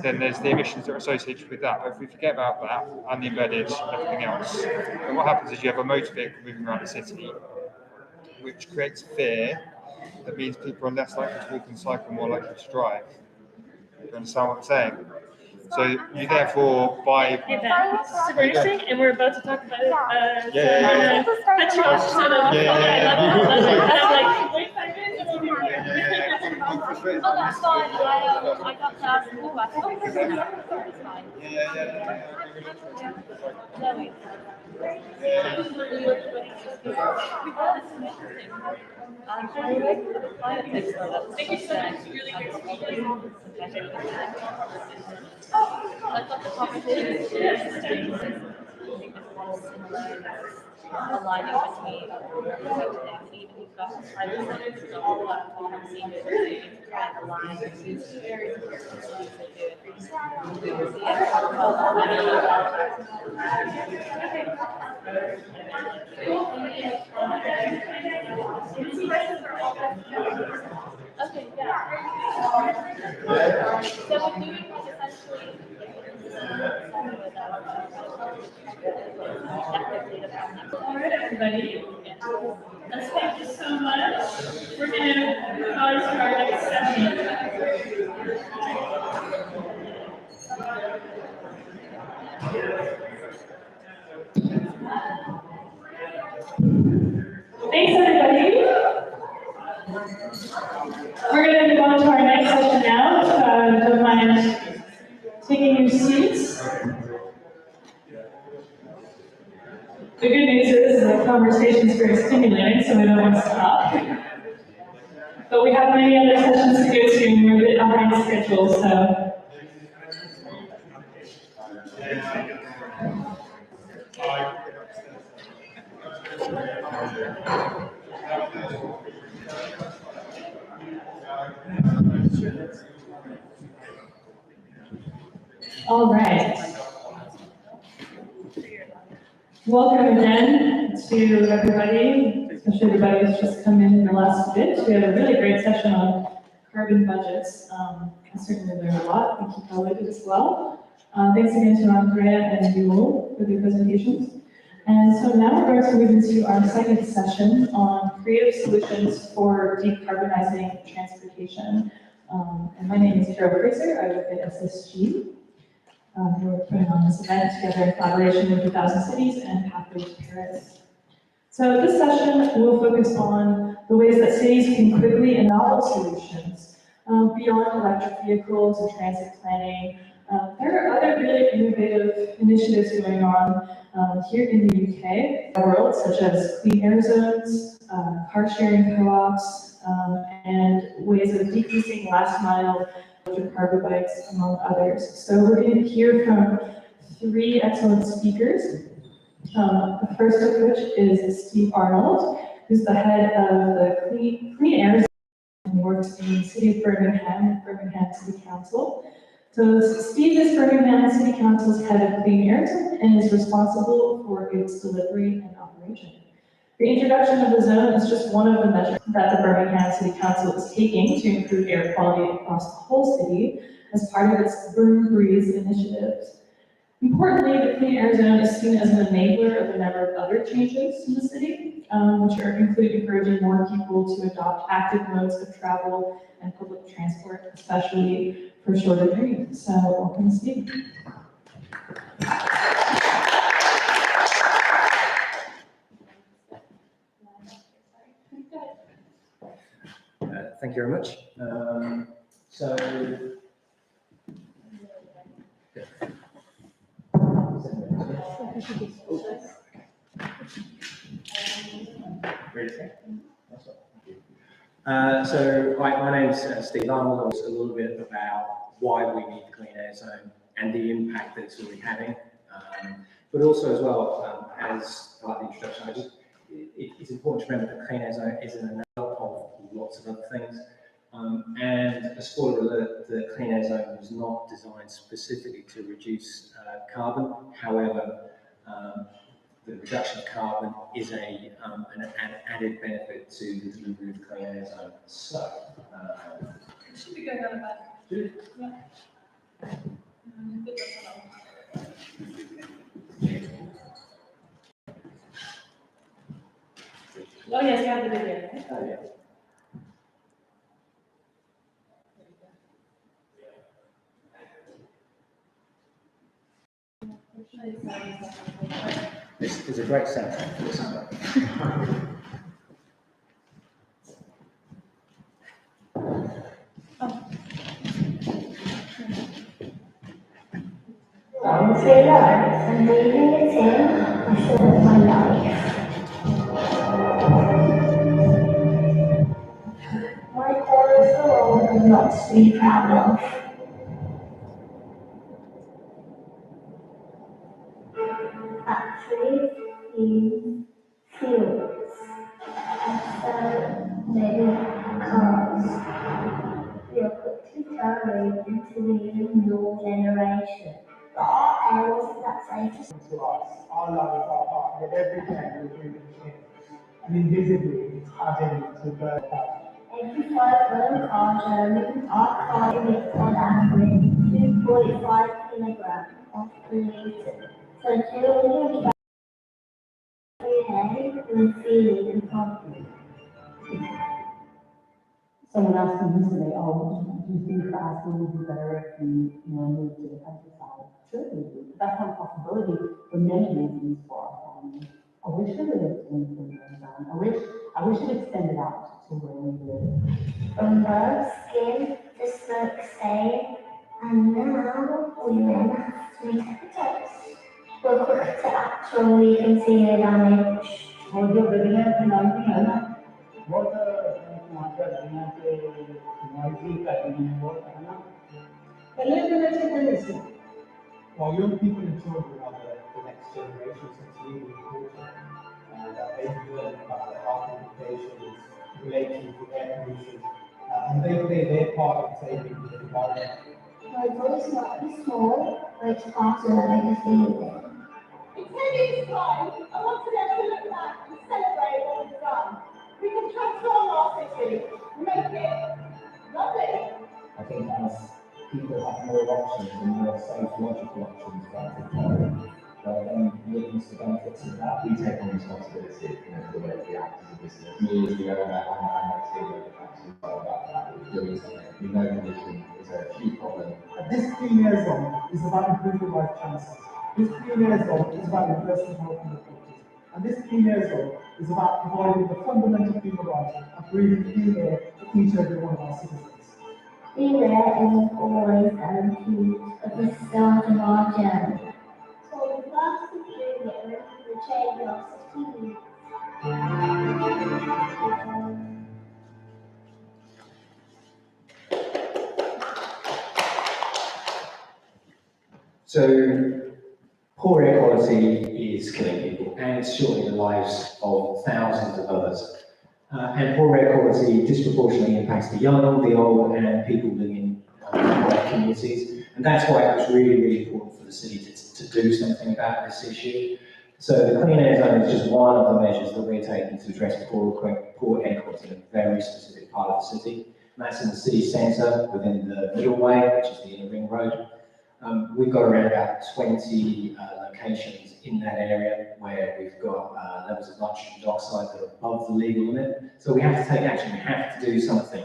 then there's the emissions that are associated with that. But if we forget about that and the embedded and everything else, then what happens is you have a motor vehicle moving around the city, which creates fear. That means people are less likely to walk and cycle, more likely to drive. Do you understand what I'm saying? So you therefore buy. Hey Ben, this is super interesting, and we're about to talk about it. Yeah. Petrol. So Oh, that's fine. I got to ask more questions. It's fine. Chloe. I thought the conversation was aligning between and even you've got private sector stuff on the same kind of align these very okay, yeah. So what we're doing is essentially everybody, thank you so much. We're going to go to our next session. Thanks, everybody. We're going to move on to our next session now. Don't mind taking your seats. The good news is the conversation is very stimulating, so we don't want to stop. But we have many other sessions to go to, and we're a bit behind schedule, so. All right. Welcome again to everybody, especially everybody who's just come in the last bit. We had a really great session on carbon budgets. I certainly learned a lot. Thank you, Paula, did as well. Thanks again to Andrea and Yul for their presentations. And so now we're going to move into our second session on creative solutions for decarbonizing transportation. And my name is Carol Fraser. I work at SSG. We're putting on this event together in collaboration with 1,000 Cities and Pathways Paris. So this session will focus on the ways that cities can quickly and novel solutions Beyond electric vehicles and transit planning, there are other really innovative initiatives going on here in the UK, world, such as clean air zones, car sharing co-ops, and ways of decreasing last mile electric cargo bikes, among others. So we're going to hear from 3 excellent speakers. The first of which is Steve Arnold, who's the head of the Clean Air Zone and works in the city of Birmingham City Council. So Steve is Birmingham City Council's head of Clean Air Zone and is responsible for its delivery and operation. The introduction of the zone is just one of the measures that the Birmingham City Council is taking to improve air quality across the whole city as part of its Burn Breeze initiatives. Importantly, the Clean Air Zone is seen as an enabler of a number of other changes in the city, which include encouraging more people to adopt active modes of travel and public transport, especially for shorter journeys. So, welcome, Steve. Thank you very much. My name's Steve Arnold. I'll talk a little bit about why we need the Clean Air Zone and the impact that it's already having. But also as well, as I like the introduction, it's important to remember that the Clean Air Zone is an enabler of lots of other things. And a spoiler alert, the Clean Air Zone was not designed specifically to reduce carbon. However, the reduction of carbon is an added benefit to the delivery of the Clean Air Zone. So, It should be going on the back. Yeah. Oh, yes, you have the video. oh, yeah. This is a great soundtrack for this as well. Once we learned and leaving it in, I should have my life. My parents are old and lots to be proud of. Actually, he feels so many cars. We are quickly turning into the new generation. But our areas that safe to us, our lives are part of every day we're doing it. And invisibly, it's adding to the Every 5 car journey, our car emits on average 2.5 kilograms of pollutant. So 200 every day we're feeling and confident. Someone asked me recently, oh, do you think that Aspen would be better if we, moved to the countryside? Sure we do. That's one possibility for many reasons for our family. I wish I lived in Arizona. I wish it extended out to where we live. From birth, skin to smoke stain, and now women have to be protected. We're quick to act when we can see the damage. what young people and children are the next generation, so it's really important that they learn about the health implications relating to air pollution, and they play their part in saving the environment. My voice might be small, but it's part of the bigger feeling. In 10 years' time, I want to be able to look back and celebrate what we've done. We can transform our city, make it lovely. I think as people have more options and more safe, logical options about technology, but then witness the benefits of that. We take on responsibility for the way we act as a business. Me as the owner and my team are absolutely about that. We're doing something. We know pollution is a huge problem. This Clean Air Zone is about improving life chances. This Clean Air Zone is about reversing health inequalities. And this Clean Air Zone is about providing the fundamental human right of breathing clean air for each and every one of our citizens. Beware and always guarantee of the stone to margin. So the first of June, the change of 60 weeks. So, poor air quality is killing people and it's shortening the lives of thousands of others. And poor air quality disproportionately impacts the young, the old, and people living in remote communities. And that's why it was really, really important for the city to do something about this issue. So the Clean Air Zone is just one of the measures that we're taking to address poor air quality in a very specific part of the city. And that's in the city centre, within the Middleway, which is the inner ring road. We've got around about 20 locations in that area where we've got levels of nitrogen dioxide that are above the legal limit. So we have to take action, we have to do something.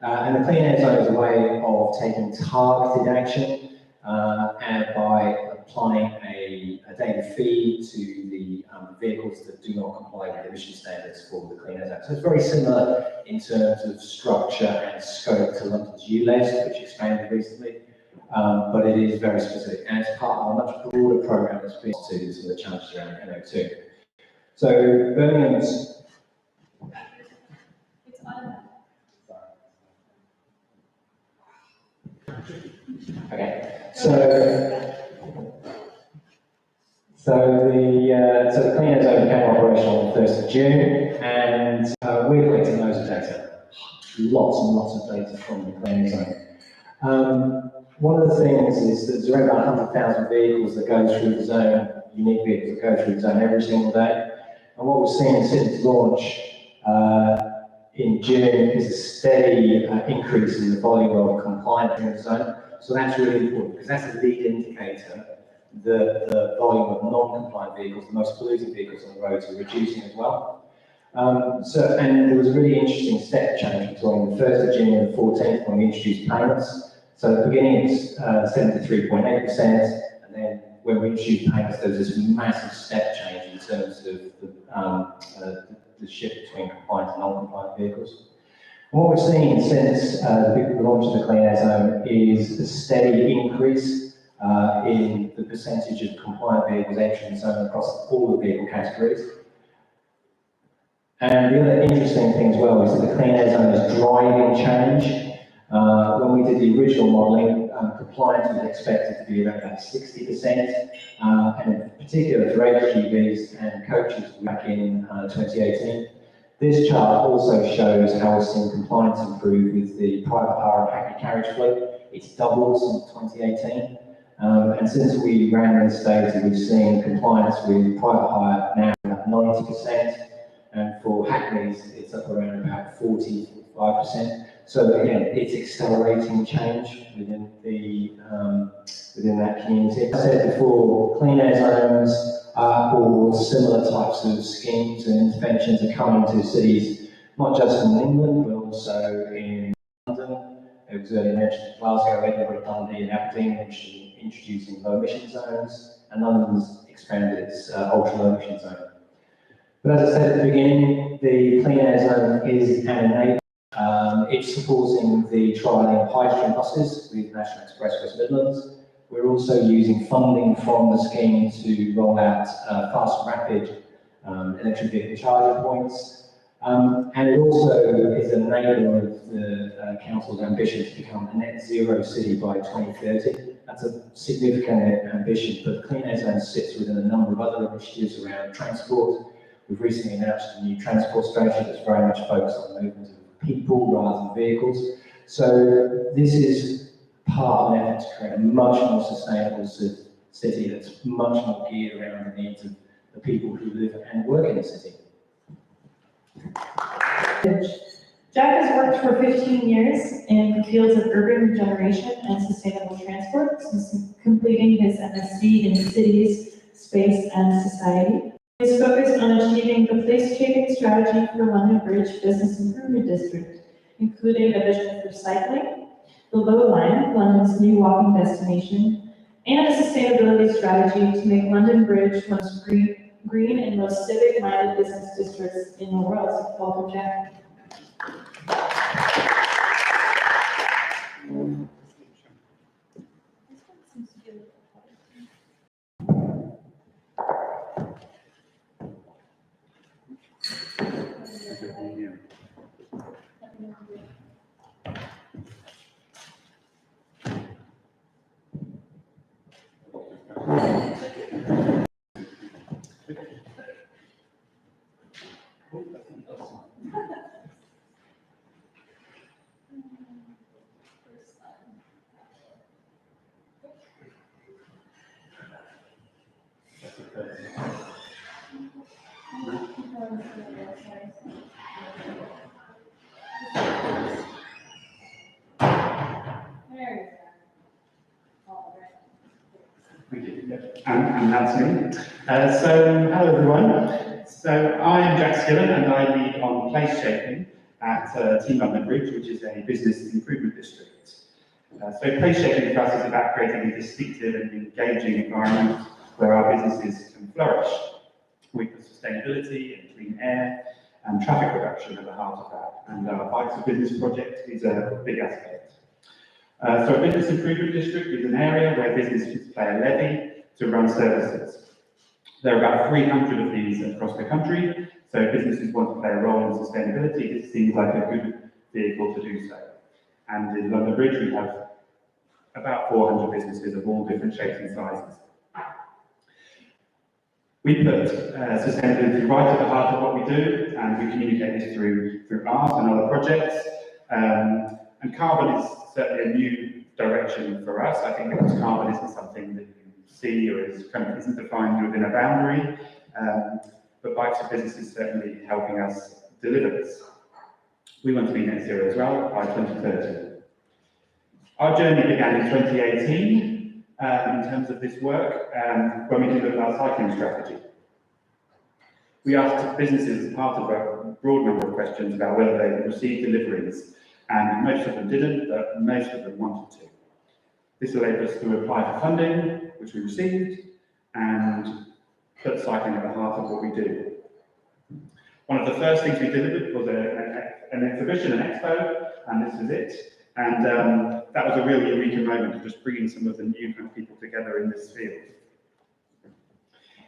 And the Clean Air Zone is a way of taking targeted action and by applying a daily fee to the vehicles that do not comply with emission standards for the Clean Air Zone. So it's very similar in terms of structure and scope to London's ULEZ, which expanded recently. But it is very specific, and it's part of a much broader program that's been to some of the challenges around NO2. So Birmingham's. Okay. So the Clean Air Zone became operational on the 1st of June, and we're collecting loads of data, lots and lots of data from the Clean Air Zone. One of the things is that there's around about 100,000 vehicles that go through the zone, unique vehicles that go through the zone every single day. And what we're seeing since launch in June is a steady increase in the volume of compliant in the zone. So that's really important because that's a lead indicator that the volume of non-compliant vehicles, the most polluting vehicles on the roads, are reducing as well. And there was a really interesting step change between the 1st of June and the 14th when we introduced payments. So at the beginning it's 73.8%, and then when we introduced payments there was this massive step change in terms of the shift between compliant and non-compliant vehicles. And what we've seen since the launch of the Clean Air Zone is a steady increase in the percentage of compliant vehicles entering the zone across all the vehicle categories. And the other interesting thing as well is that the Clean Air Zone is driving change. When we did the original modelling, compliance was expected to be around about 60%, and in particular for HGVs and coaches back in 2018. This chart also shows how we're seeing compliance improve with the private hire and package carriage fleet. It's doubled since 2018, and since we ran this data, we've seen compliance with private hire now at 90%, and for Hackneys, it's up around about 45%. So again, it's accelerating change within within that community. As I said before, Clean Air Zones or similar types of schemes and interventions are coming to cities, not just in England, but also in London. It was earlier mentioned Glasgow, Edinburgh, Dundee, and Aberdeen introducing low emission zones, and London's expanded its ultra low emission zone. But as I said at the beginning, the Clean Air Zone is an enabler. It's supporting the trialling of hydrogen buses with National Express West Midlands. We're also using funding from the scheme to roll out fast and rapid electric vehicle charging points. And it also is an enabler of the Council's ambition to become a net zero city by 2030. That's a significant ambition, but Clean Air Zone sits within a number of other initiatives around transport. We've recently announced a new transport strategy that's very much focused on the movement of people rather than vehicles. So this is part of an effort to create a much more sustainable city that's much more geared around the needs of the people who live and work in the city. Jack has worked for 15 years in the fields of urban regeneration and sustainable transport since completing his MSc in cities, space, and society. He is focused on achieving the place-shaping strategy for the London Bridge Business Improvement District, including a vision for cycling, the Low Line, London's new walking destination, and a sustainability strategy to make London Bridge most green and most civic-minded business districts in the world. Welcome, Jack. And that's me. So, hello everyone. So, I am Jack Skillen and I lead on place shaping at Team London Bridge, which is a business improvement district. So, place shaping for us is about creating a distinctive and engaging environment where our businesses can flourish. We put sustainability and clean air and traffic reduction at the heart of that. And our Bikes for Business project is a big aspect. So a business improvement district is an area where businesses pay a levy to run services. There are about 300 of these across the country, so if businesses want to play a role in sustainability, this seems like a good vehicle to do so. And in London Bridge, we have about 400 businesses of all different shapes and sizes. We put sustainability right at the heart of what we do, and we communicate this through art and other projects. And carbon is certainly a new direction for us. I think because carbon isn't something that you see or isn't defined within a boundary, but Bikes for Business is certainly helping us deliver this. We want to be net zero as well by 2030. Our journey began in 2018 in terms of this work when we delivered our cycling strategy. We asked businesses as part of a broad number of questions about whether they would receive deliveries, and most of them didn't, but most of them wanted to. This allowed us to apply for funding, which we received, and put cycling at the heart of what we do. One of the first things we delivered was an exhibition, an expo, and this is it. And that was a real eureka moment of just bringing some of the new kind of people together in this field.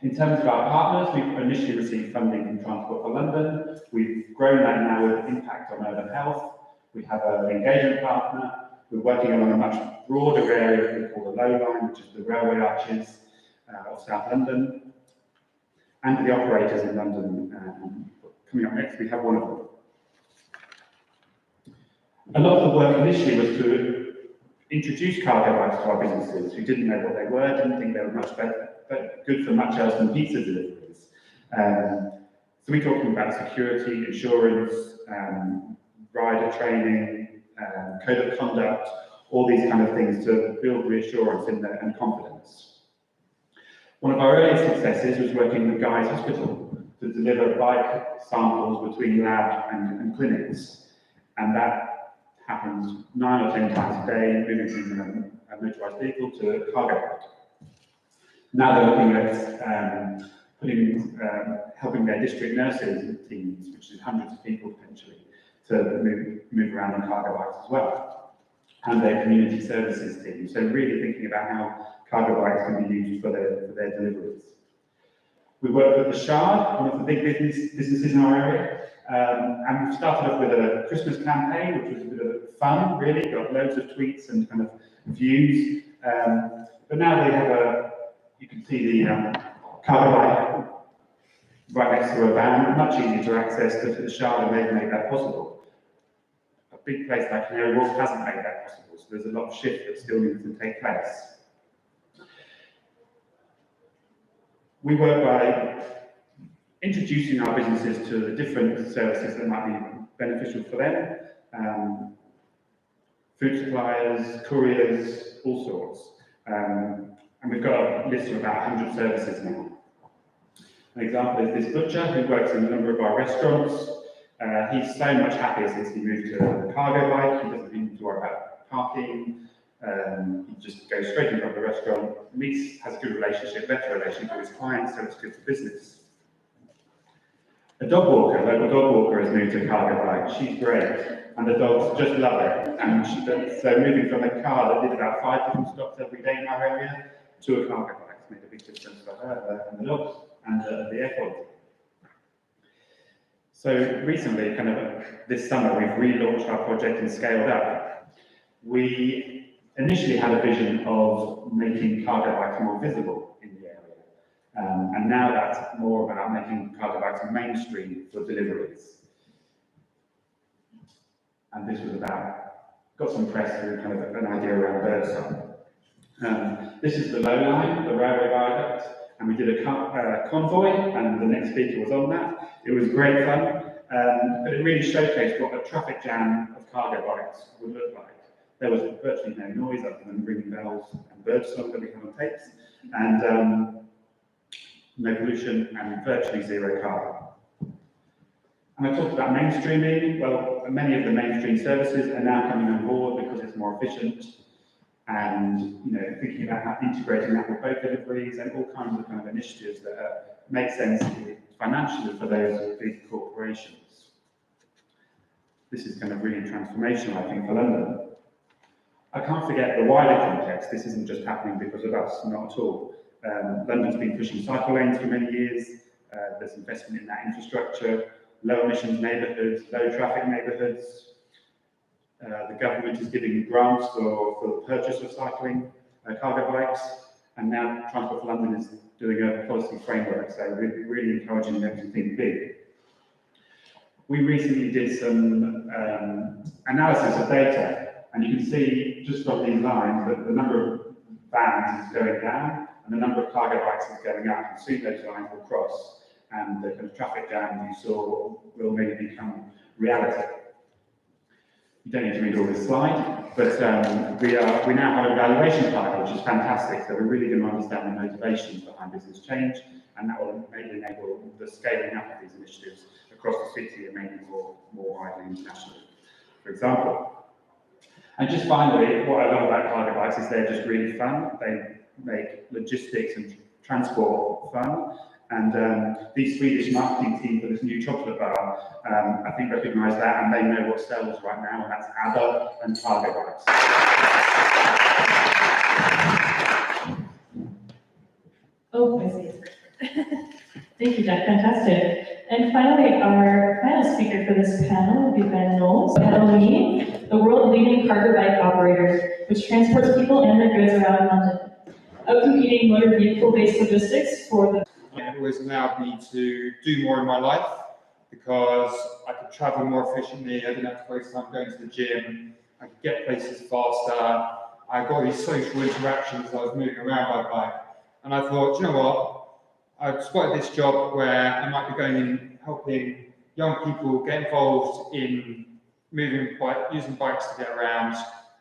In terms of our partners, we've initially received funding from Transport for London. We've grown that now with impact on urban health. We have an engagement partner. We're working on a much broader area we call the Low Line, which is the railway arches of South London. And the operators in London, coming up next, we have one of them. A lot of the work initially was to introduce cargo bikes to our businesses who didn't know what they were, didn't think they were much better, but good for much else than pizza deliveries. So we talked about security, insurance, rider training, code of conduct, all these kind of things to build reassurance and confidence. One of our earliest successes was working with Guy's Hospital to deliver bike samples between lab and clinics. And that happens 9 or 10 times a day, moving from a motorised vehicle to a cargo bike. Now they're looking at helping their district nurses teams, which is hundreds of people potentially, to move around on cargo bikes as well, and their community services team. So really thinking about how cargo bikes can be used for their deliveries. We work with the Shard, one of the big businesses in our area, and we've started off with a Christmas campaign, which was a bit of fun, really, got loads of tweets and kind of views. But now they have you can see the cargo bike right next to a van, much easier to access to the Shard, and they've made that possible. A big place like Canary Wharf hasn't made that possible, so there's a lot of shift that still needs to take place. We work by introducing our businesses to the different services that might be beneficial for them. Food suppliers, couriers, all sorts. And we've got a list of about 100 services now. An example is this butcher who works in a number of our restaurants. He's so much happier since he moved to a cargo bike. He doesn't need to worry about parking. He just goes straight in front of the restaurant, has a good relationship, better relationship with his clients, so it's good for business. A dog walker, a local dog walker has moved to a cargo bike. She's great, and the dogs just love it. And so moving from a car that did about 5 different stops every day in our area to a cargo bike has made a big difference for her and the dogs and the air quality. So recently, kind of this summer, we've relaunched our project and scaled up. We initially had a vision of making cargo bikes more visible in the area. And now that's more about making cargo bikes mainstream for deliveries. And this was got some press through kind of an idea around birdsong. This is the Low Line, the railway viaduct, and we did a convoy, and the next speaker was on that. It was great fun, but it really showcased what a traffic jam of cargo bikes would look like. there was virtually no noise other than ringing bells and bird song that we have on tapes, and no pollution and virtually zero carbon. And I talked about mainstreaming. Well, many of the mainstream services are now coming on board because it's more efficient, and thinking about how integrating that with boat deliveries and all kinds of kind of initiatives that make sense financially for those big corporations. This is kind of really transformational, I think, for London. I can't forget the wider context. This isn't just happening because of us, not at all. London's been pushing cycle lanes for many years. There's investment in that infrastructure, low emissions neighbourhoods, low traffic neighbourhoods. The government is giving grants for the purchase of cycling cargo bikes, and now Transport for London is doing a policy framework, so we're really encouraging them to think big. We recently did some analysis of data, and you can see just from these lines that the number of vans is going down and the number of cargo bikes is going up. And soon those lines will cross, and the kind of traffic jam you saw will maybe become reality. You don't need to read all this slide, but we now have an evaluation target, which is fantastic. So we're really going to understand the motivations behind business change, and that will maybe enable the scaling up of these initiatives across the city and maybe more widely internationally, for example. And just finally, what I love about cargo bikes is they're just really fun. They make logistics and transport fun. And the Swedish marketing team for this new chocolate bar, I think recognise that, and they know what sells right now, and that's ABBA and cargo bikes. Oh, I see. Thank you, Jack. Fantastic. And finally, our final speaker for this panel will be Ben Knowles, LE, the world-leading cargo bike operator, which transports people and their goods around London. Outcompeting motor vehicle-based logistics for the... It always allowed me to do more in my life because I could travel more efficiently. I didn't have to waste time going to the gym. I could get places faster. I got these social interactions as I was moving around by bike. And I thought, you know what? I've spotted this job where I might be going in helping young people get involved in using bikes to get around,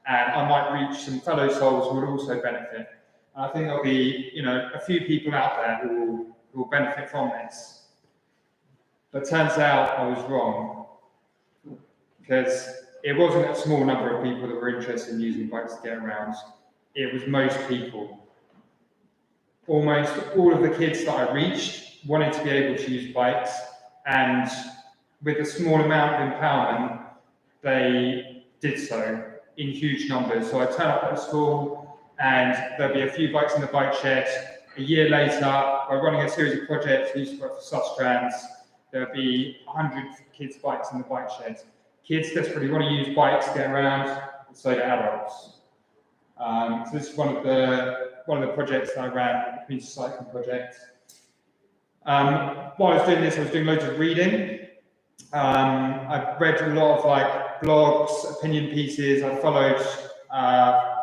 and I might reach some fellow souls who would also benefit. And I think there'll be, a few people out there who will benefit from this. But turns out I was wrong, because it wasn't a small number of people that were interested in using bikes to get around. It was most people. Almost all of the kids that I reached wanted to be able to use bikes, and with a small amount of empowerment, they did so in huge numbers. So I turn up at school, and there'll be a few bikes in the bike shed. A year later, by running a series of projects, we used to work for Sustrans, there'll be 100 kids' bikes in the bike shed. Kids desperately want to use bikes to get around, and so do adults. So this is one of the projects that I ran, the community cycling project. While I was doing this, I was doing loads of reading. I read a lot of blogs, opinion pieces. I followed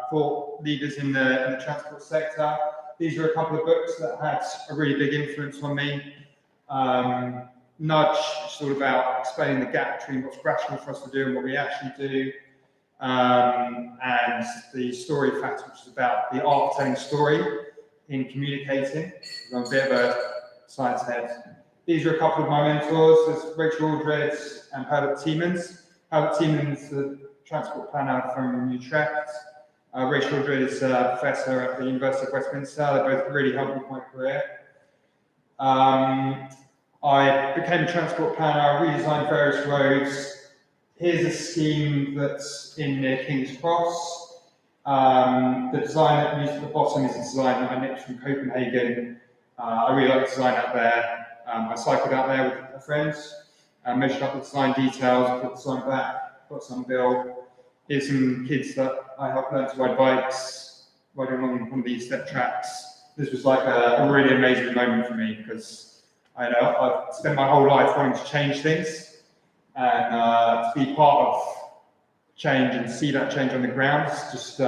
thought leaders in the transport sector. These are a couple of books that had a really big influence on me. Nudge, which is all about explaining the gap between what's rational for us to do and what we actually do. And the Story Fact, which is about the art of telling story in communicating. I'm a bit of a science head. These are a couple of my mentors. There's Rachel Aldred and Herbert Tiemens. Herbert Tiemens, the transport planner from Utrecht. Rachel Aldred is a professor at the University of Westminster. They both really helped with my career. I became a transport planner. I redesigned various roads. Here's a scheme that's in near King's Cross. The design that used at the bottom is a design that I nicked from Copenhagen. I really like the design out there. I cycled out there with a friend, measured up the design details, put the design back, got some bill. Here's some kids that I helped learn to ride bikes, riding along one of these step tracks. This was like a really amazing moment for me because I've spent my whole life wanting to change things, and to be part of change and see that change on the ground, it's just,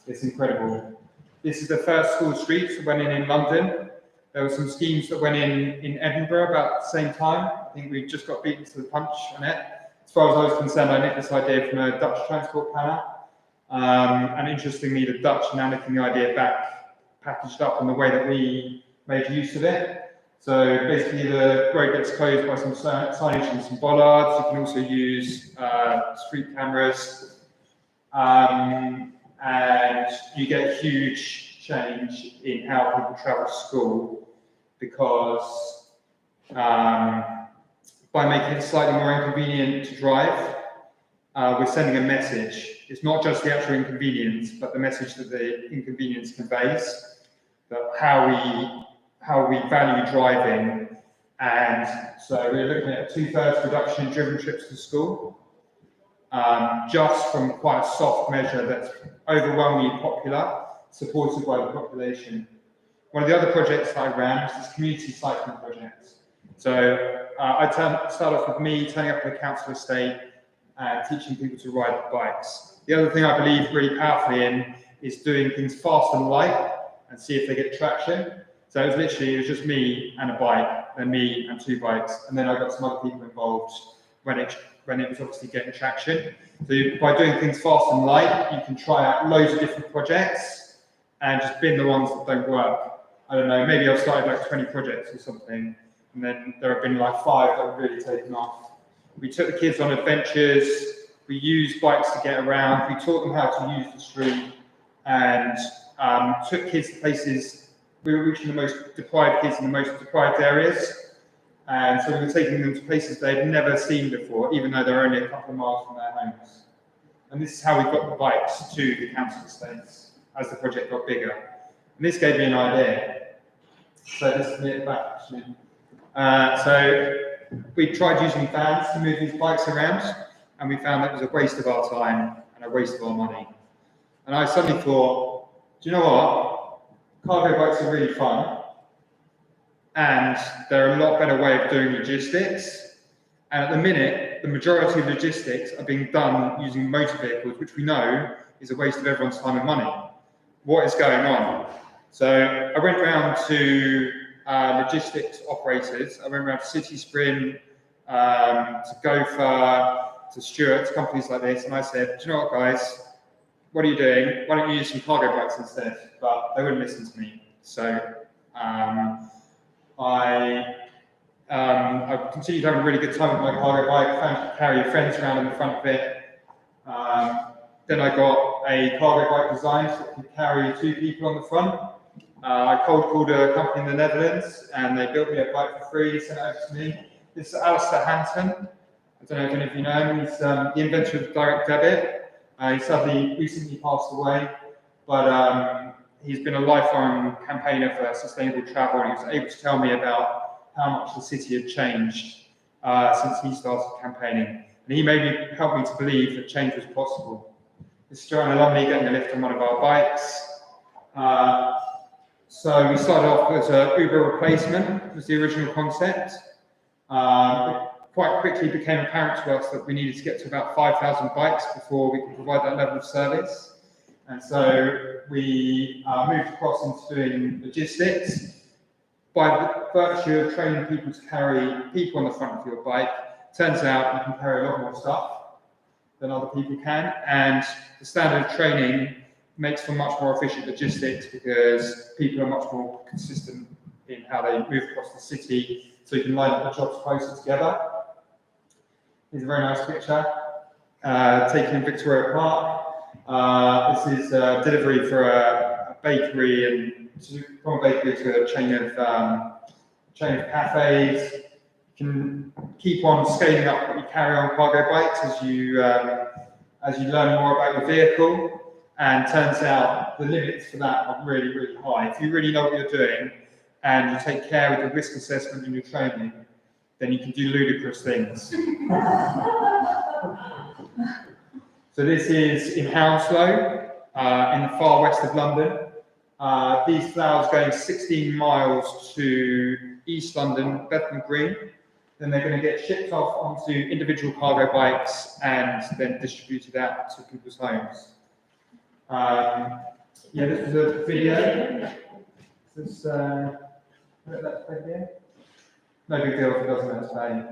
it's incredible. This is the first school streets that went in London. There were some schemes that went in Edinburgh about the same time. I think we just got beaten to the punch on it. As far as I was concerned, I nicked this idea from a Dutch transport planner. And interestingly, the Dutch are now making the idea back, packaged up in the way that we made use of it. So basically the road gets closed by some signage and some bollards. You can also use street cameras. And you get huge change in how people travel to school because by making it slightly more inconvenient to drive, we're sending a message. It's not just the actual inconvenience, but the message that the inconvenience conveys, that how we value driving. And so we're looking at a 2/3 reduction in driven trips to school, just from quite a soft measure that's overwhelmingly popular, supported by the population. One of the other projects that I ran was this community cycling project. So I start off with me turning up at the council estate and teaching people to ride bikes. The other thing I believe really powerfully in is doing things fast and light and see if they get traction. So it was just me and a bike, then me and 2 bikes, and then I got some other people involved when it was obviously getting traction. So by doing things fast and light, you can try out loads of different projects and just bin the ones that don't work. I don't know, maybe I've started like 20 projects or something, and then there have been like 5 that have really taken off. We took the kids on adventures, we used bikes to get around, we taught them how to use the street, and took kids to places. We were reaching the most deprived kids in the most deprived areas, and so we were taking them to places they'd never seen before, even though they're only a couple of miles from their homes. And this is how we got the bikes to the council estates as the project got bigger. And this gave me an idea. So this is it back actually. So we tried using vans to move these bikes around, and we found that it was a waste of our time and a waste of our money. And I suddenly thought, do you know what? Cargo bikes are really fun, and they're a lot better way of doing logistics. And at the minute, the majority of logistics are being done using motor vehicles, which we know is a waste of everyone's time and money. What is going on? So I went round to logistics operators. I went around to City Sprint, to Gopher, to Stuart, to companies like this, and I said, do you know what, guys? What are you doing? Why don't you use some cargo bikes instead? But they wouldn't listen to me. So I continued having a really good time with my cargo bike. Found you could carry your friends around in the front of it. Then I got a cargo bike designed so it could carry 2 people on the front. I cold called a company in the Netherlands, and they built me a bike for free, sent it over to me. This is Alistair Hanton. I don't know if any of you know him. He's the inventor of direct debit. He sadly recently passed away, but he's been a lifelong campaigner for sustainable travel, and he was able to tell me about how much the city had changed since he started campaigning. And he helped me to believe that change was possible. This is Joanna Lumley getting a lift on one of our bikes. So we started off as an Uber replacement, was the original concept. It quite quickly became apparent to us that we needed to get to about 5,000 bikes before we could provide that level of service. And so we moved across into doing logistics. By virtue of training people to carry people on the front of your bike, turns out you can carry a lot more stuff than other people can. And the standard of training makes for much more efficient logistics because people are much more consistent in how they move across the city, so you can line up the jobs closer together. Here's a very nice picture taken in Victoria Park. This is delivery for a bakery, and from a bakery to a chain of cafes. You can keep on scaling up what you carry on cargo bikes as you learn more about your vehicle. And turns out the limits for that are really, really high. If you really know what you're doing and you take care with the risk assessment in your training, then you can do ludicrous things. So this is in Hounslow, in the far west of London. These flowers going 16 miles to East London, Bethnal Green. Then they're going to get shipped off onto individual cargo bikes and then distributed out to people's homes. Yeah, this is a video. This let's play here. No big deal if it doesn't let us play.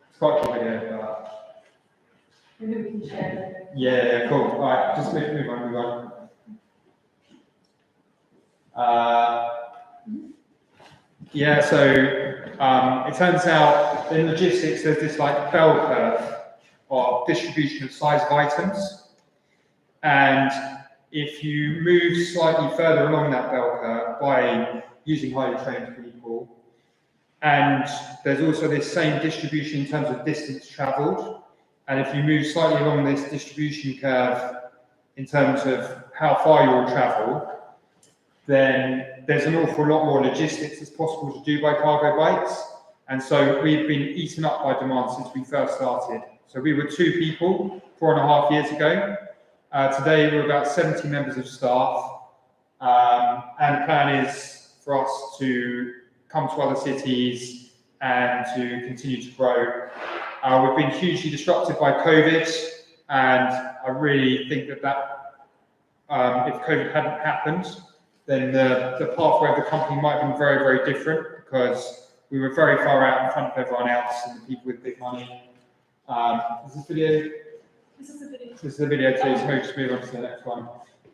It's quite a video, but could share. Yeah, cool. All right, just move on. Yeah, so it turns out in logistics there's this like bell curve of distribution of size of items, and if you move slightly further along that bell curve by using highly trained people, and there's also this same distribution in terms of distance travelled, and if you move slightly along this distribution curve in terms of how far you will travel, then there's an awful lot more logistics that's possible to do by cargo bikes. And so we've been eaten up by demand since we first started. So we were 2 people 4.5 years ago. Today we're about 70 members of staff. And the plan is for us to come to other cities and to continue to grow. We've been hugely disrupted by COVID, and I really think that if COVID hadn't happened, then the pathway of the company might have been very, very different, because we were very far out in front of everyone else and the people with big money. Is this video? This is a video. This is a video too, so maybe just move on to the next one.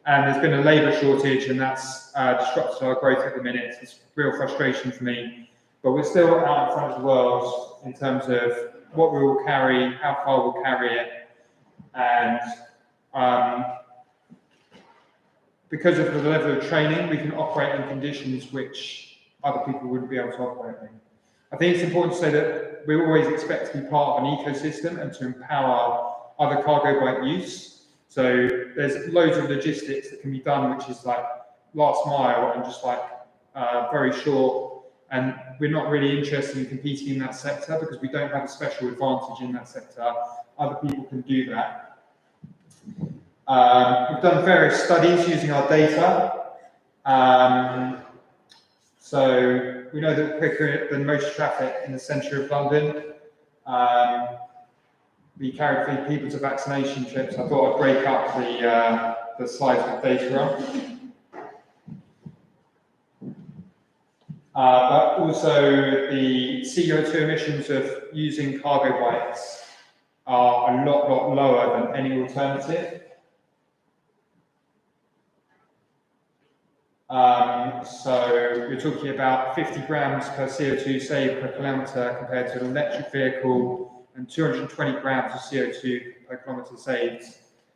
And there's been a labour shortage, and that's disrupted our growth at the minute. It's real frustration for me. But we're still out in front of the world in terms of what we will carry, how far we'll carry it, and because of the level of training, we can operate in conditions which other people wouldn't be able to operate in. I think it's important to say that we always expect to be part of an ecosystem and to empower other cargo bike use. So there's loads of logistics that can be done, which is like last mile and just like very short. And we're not really interested in competing in that sector because we don't have a special advantage in that sector. Other people can do that. We've done various studies using our data. So we know that we're quicker than most traffic in the centre of London. We carried people to vaccination trips. I thought I'd break up the slides with data on. But also the CO2 emissions of using cargo bikes are a lot lower than any alternative. So we're talking about 50 grams per CO2 saved per kilometre compared to an electric vehicle, and 220 grams of CO2 per kilometre saved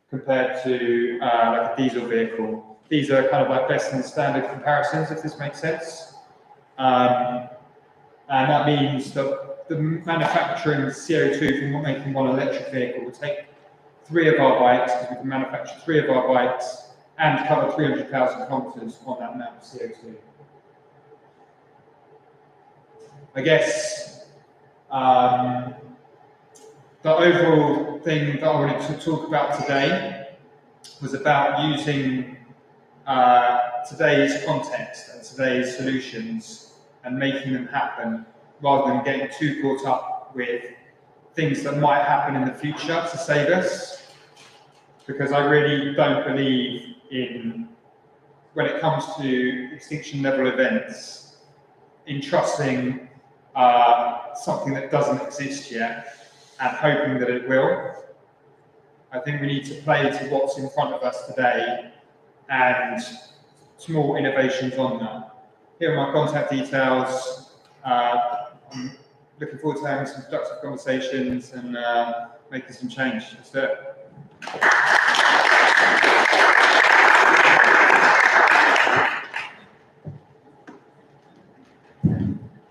compared to like a diesel vehicle. These are kind of like best in standard comparisons, if this makes sense. And that means that the manufacturing CO2 from making one electric vehicle will take 3 of our bikes, because we can manufacture 3 of our bikes and cover 300,000 kilometres on that amount of CO2. I guess the overall thing that I wanted to talk about today was about using today's context and today's solutions and making them happen, rather than getting too caught up with things that might happen in the future to save us. Because I really don't believe in, when it comes to extinction level events, in trusting something that doesn't exist yet and hoping that it will. I think we need to play to what's in front of us today and small innovations on that. Here are my contact details. I'm looking forward to having some productive conversations and making some change. Let's do it.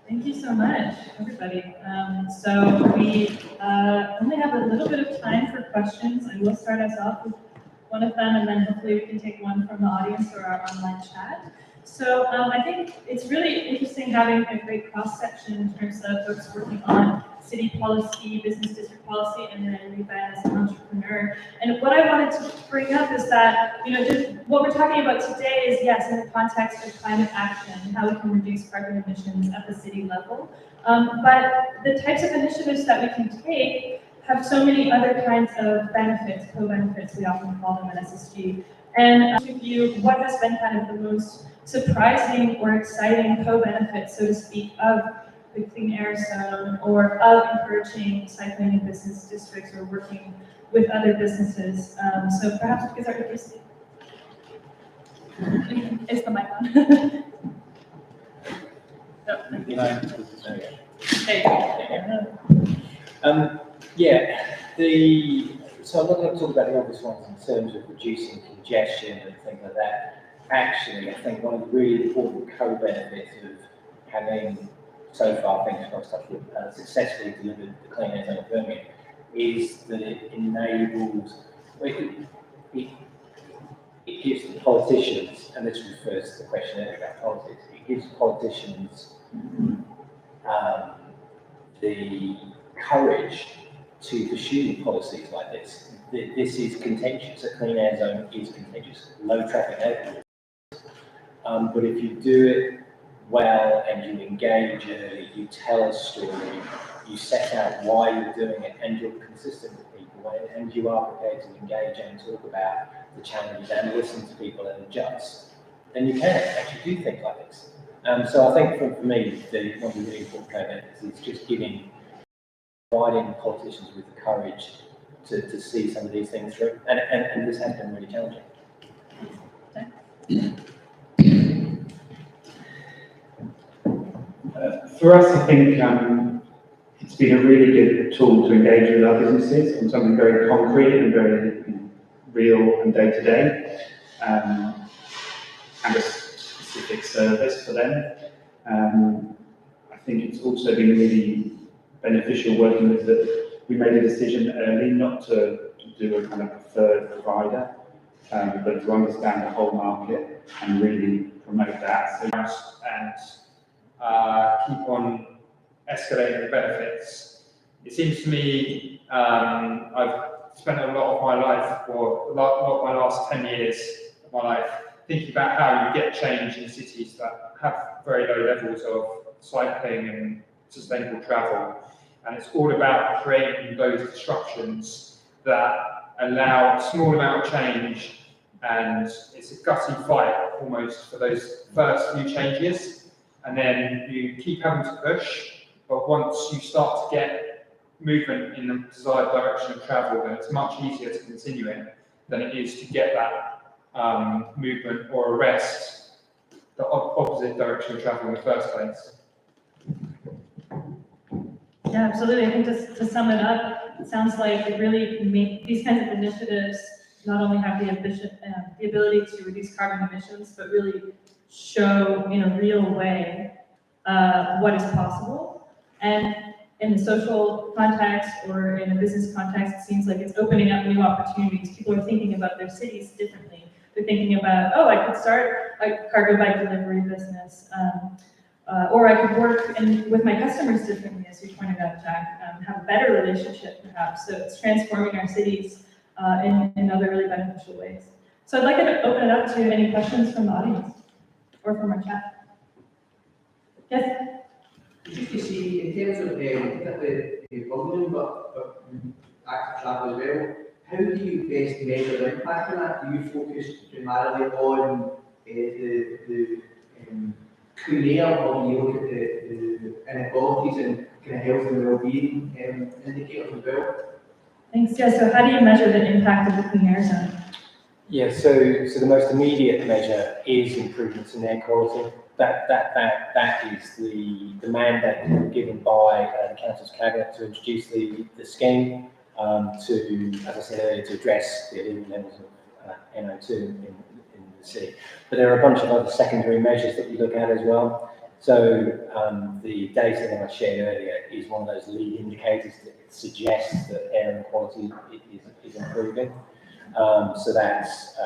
Thank you so much, everybody. So we only have a little bit of time for questions. I will start us off with one of them, and then hopefully we can take one from the audience or our online chat. So I think it's really interesting having a great cross-section in terms of folks working on city policy, business district policy, and then Riva as an entrepreneur. And what I wanted to bring up is that, you know, just what we're talking about today is, yes, in the context of climate action, how we can reduce carbon emissions at the city level. But the types of initiatives that we can take have so many other kinds of benefits, co-benefits, we often call them at SSG. And to view what has been kind of the most surprising or exciting co-benefit, so to speak, of the clean air zone, or of encouraging cycling in business districts or working with other businesses. So perhaps because our interest is the mic on. Yeah, so I'm not going to talk about the obvious ones in terms of reducing congestion and things like that. Actually, I think one of the really important co-benefits of having so far, fingers crossed, successfully delivered the clean air zone of Birmingham is that it enables, it gives the politicians, and this refers to the question earlier about politics, it gives politicians the courage to pursue policies like this. This is contentious. A clean air zone is contentious. Low traffic neighbourhoods. But if you do it well and you engage early, you tell a story, you set out why you're doing it, and you're consistent with people, and you are prepared to engage and talk about the challenges and listen to people and adjust, then you can actually do things like this. So I think for me, one of the really important co-benefits is just providing politicians with the courage to see some of these things through. And this has been really challenging. For us, I think it's been a really good tool to engage with our businesses on something very concrete and very real and day-to-day, and a specific service for them. I think it's also been really beneficial working with we made a decision early not to do a kind of preferred provider, but to understand the whole market and really promote that. And keep on escalating the benefits. It seems to me I've spent a lot of my life, or a lot of my last 10 years of my life, thinking about how you get change in cities that have very low levels of cycling and sustainable travel. And it's all about creating those disruptions that allow a small amount of change, and it's a gutty fight almost for those first few changes. And then you keep having to push, but once you start to get movement in the desired direction of travel, then it's much easier to continue it than it is to get that movement or arrest the opposite direction of travel in the first place. Yeah, absolutely. I think to sum it up, it sounds like it really these kinds of initiatives not only have the ability to reduce carbon emissions, but really show in a real way what is possible. And in the social context or in a business context, it seems like it's opening up new opportunities. People are thinking about their cities differently. They're thinking about, oh, I could start a cargo bike delivery business, or I could work with my customers differently, as you pointed out, Jack, have a better relationship perhaps. So it's transforming our cities in other really beneficial ways. So I'd like to open it up to any questions from the audience or from our chat. Yes? Just to see, in terms of particularly Birmingham, but active travel as well, how do you best measure the impact on that? Do you focus primarily on the clean air, or do you look at the inequalities and kind of health and well-being indicators as well? Thanks. Yeah, so how do you measure the impact of the clean air zone? Yeah, so the most immediate measure is improvements in air quality. That is the mandate given by the Council's Cabinet to introduce the scheme to, as I said earlier, to address the illegal levels of NO2 in the sea. But there are a bunch of other secondary measures that we look at as well. So the data that I shared earlier is one of those lead indicators that suggests that air quality is improving. So that's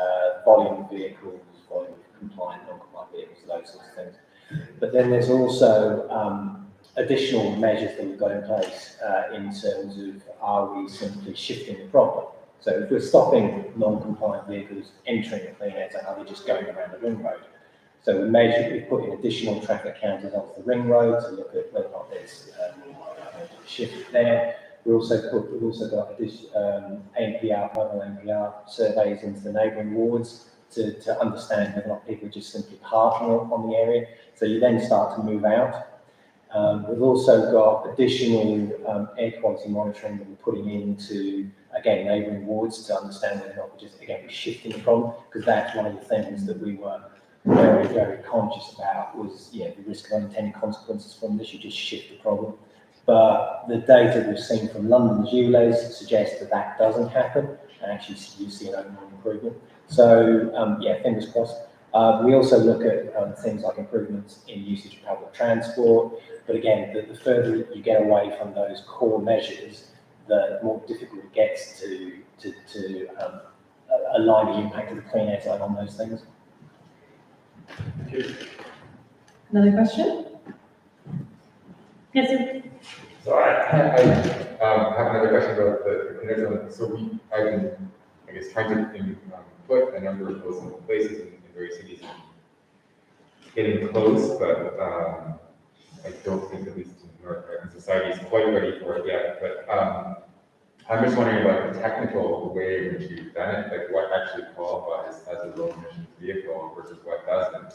volume of vehicles, volume of compliant, non-compliant vehicles, those sorts of things. But then there's also additional measures that we've got in place in terms of, are we simply shifting the problem? So if we're stopping non-compliant vehicles entering the clean air zone, are they just going around the ring road? So we put in additional traffic counters onto the ring road to look at whether or not there's a shift there. We've also got NPR, mobile NPR surveys into the neighbouring wards to understand whether or not people are just simply parking on the area. So you then start to move out. We've also got additional air quality monitoring that we're putting into, again, neighbouring wards to understand whether or not we're just, again, we're shifting the problem, because that's one of the things that we were very, very conscious about was, the risk of unintended consequences from this. You just shift the problem. But the data we've seen from London's ULEZ suggests that that doesn't happen, and actually you see an overall improvement. So, fingers crossed. We also look at things like improvements in usage of public transport. But again, the further you get away from those core measures, the more difficult it gets to align the impact of the Clean Air Zone on those things. Another question? Yes, sir. So I have another question about the Clean Air Zone. So I've been, I guess, trying to put a number of those in places in various cities, getting close, but I don't think at least in North American society is quite ready for it yet. But I'm just wondering about the technical way in which you've done it, like what actually qualifies as a low emissions vehicle versus what doesn't.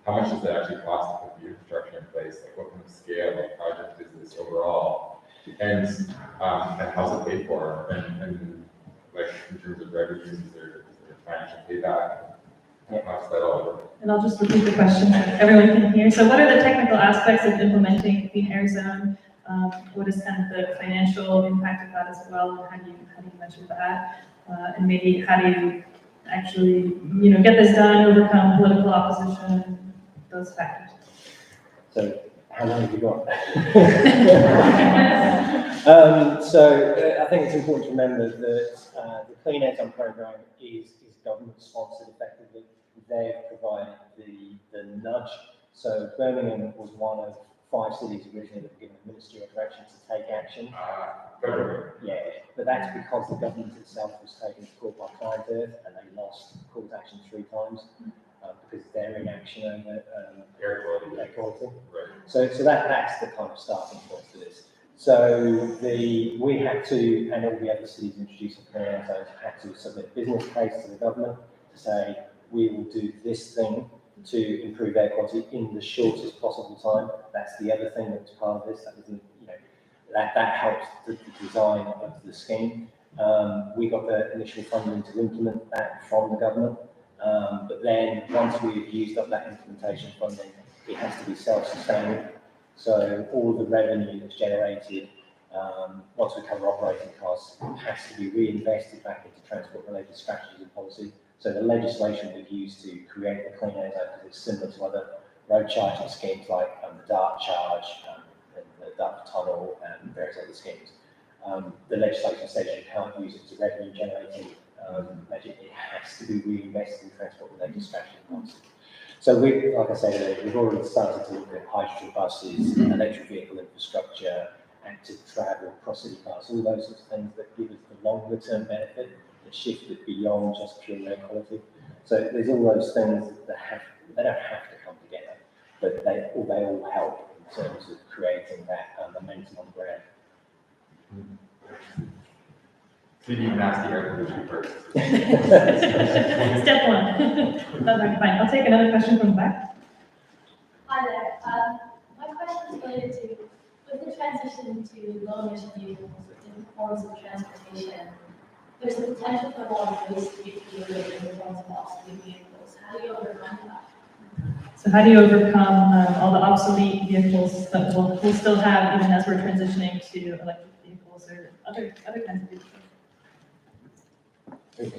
How much does it actually cost to put the infrastructure in place? Like what kind of scale of project is this overall? And how's it paid for? And like in terms of revenues, is there financial payback? How's that all? And I'll just repeat the question so everyone can hear. So what are the technical aspects of implementing Clean Air Zone? What is kind of the financial impact of that as well? And how do you measure that? And maybe how do you actually, get this done, overcome political opposition, those factors? So how long have you got? So I think it's important to remember that the Clean Air Zone program is government sponsored effectively. They've provided the nudge. So Birmingham was one of 5 cities originally that were given a ministerial direction to take action. But that's because the government itself was taken to court by Climate Earth, and they lost court action 3 times because of their inaction over air quality. Right. So that's the kind of starting point for this. So we had to, and all the other cities introducing Clean Air Zones had to submit a business case to the government to say, we will do this thing to improve air quality in the shortest possible time. That's the other thing that's part of this. That doesn't, that helps the design of the scheme. We got the initial funding to implement that from the government, but then once we've used up that implementation funding, it has to be self-sustaining. So all the revenue that's generated, once we cover operating costs, has to be reinvested back into transport-related strategies and policy. So the legislation we've used to create the Clean Air Zone, because it's similar to other road charging schemes like the DART charge, and the DART tunnel, and various other schemes. The legislation says you can't use it as a revenue generating measure. It has to be reinvested in transport-related strategy and policy. So like I said, we've already started to look at hydrogen buses, electric vehicle infrastructure, active travel, cross-city cars, all those sorts of things that give us the longer-term benefit that shifted beyond just pure air quality. So there's all those things that they don't have to come together, but they all help in terms of creating that momentum on the ground. So you need nasty air pollution first. Step 1. Okay, fine. I'll take another question from the back. Hi there. My question is related to, with the transition to low emission vehicles with different forms of transportation, there's a potential for a lot of waste to be created in the forms of obsolete vehicles. How do you overcome that? So how do you overcome all the obsolete vehicles that we'll still have even as we're transitioning to electric vehicles or other kinds of vehicles? It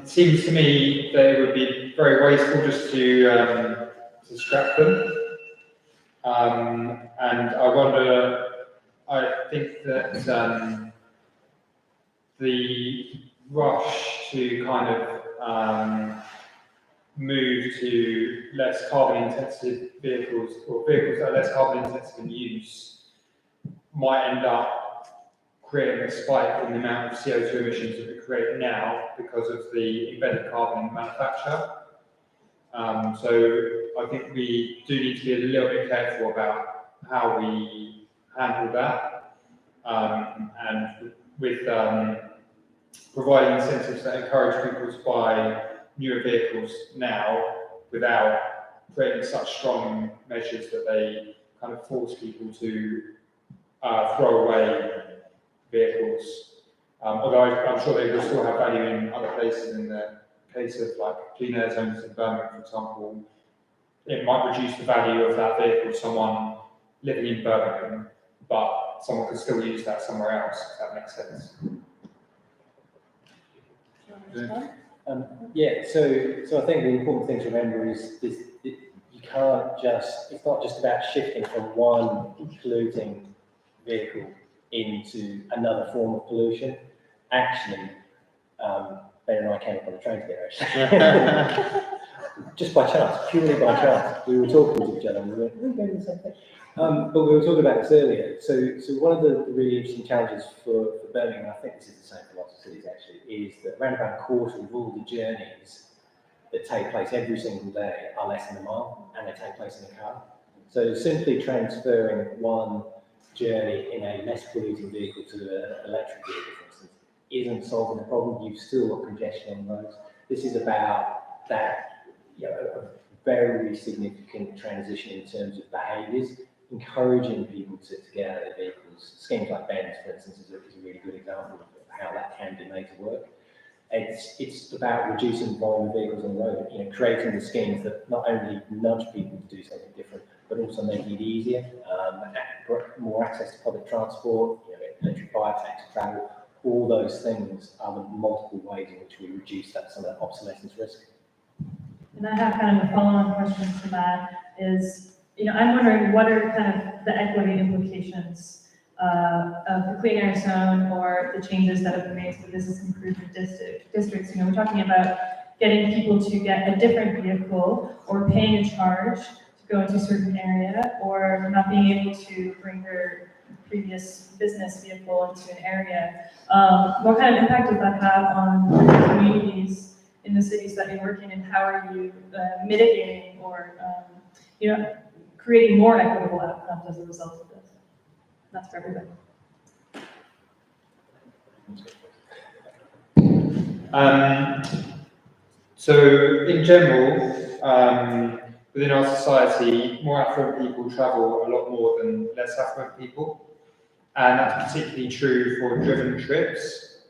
seems to me that it would be very wasteful just to scrap them. And I think that the rush to kind of move to less carbon intensive vehicles, or vehicles that are less carbon intensive in use, might end up creating a spike in the amount of CO2 emissions that we create now because of the embedded carbon in manufacture. So I think we do need to be a little bit careful about how we handle that, and with providing incentives that encourage people to buy newer vehicles now without creating such strong measures that they kind of force people to throw away vehicles. Although I'm sure they will still have value in other places. In the case of like clean air zones in Birmingham, for example, it might reduce the value of that vehicle to someone living in Birmingham, but someone could still use that somewhere else, if that makes sense. Yeah, so I think the important thing to remember is you can't just, it's not just about shifting from one polluting vehicle into another form of pollution. Actually, Ben and I came up on the train together, actually. Just by chance, purely by chance. We were talking to each other and we went, we're going to the same thing. But we were talking about this earlier. So one of the really interesting challenges for Birmingham, and I think this is the same for lots of cities actually, is that around about a quarter of all the journeys that take place every single day are less than a mile, and they take place in a car. So simply transferring one journey in a less polluting vehicle to an electric vehicle, for instance, isn't solving the problem. You've still got congestion on the roads. This is about that, a very significant transition in terms of behaviours, encouraging people to get out of their vehicles. Schemes like Ben's, for instance, is a really good example of how that can be made to work. It's about reducing the volume of vehicles on the road, creating the schemes that not only nudge people to do something different, but also making it easier, more access to public transport, electric bike, taxi travel. All those things are the multiple ways in which we reduce some of that obsolescence risk. And I have kind of a follow-on question to that is, I'm wondering what are kind of the equity implications of the clean air zone or the changes that have been made to the business improvement districts. We're talking about getting people to get a different vehicle or paying a charge to go into a certain area, or not being able to bring their previous business vehicle into an area. What kind of impact does that have on the communities in the cities that you're working in? How are you mitigating or creating more equitable outcomes as a result of this? That's for everybody. So in general, within our society, more affluent people travel a lot more than less affluent people. And that's particularly true for driven trips.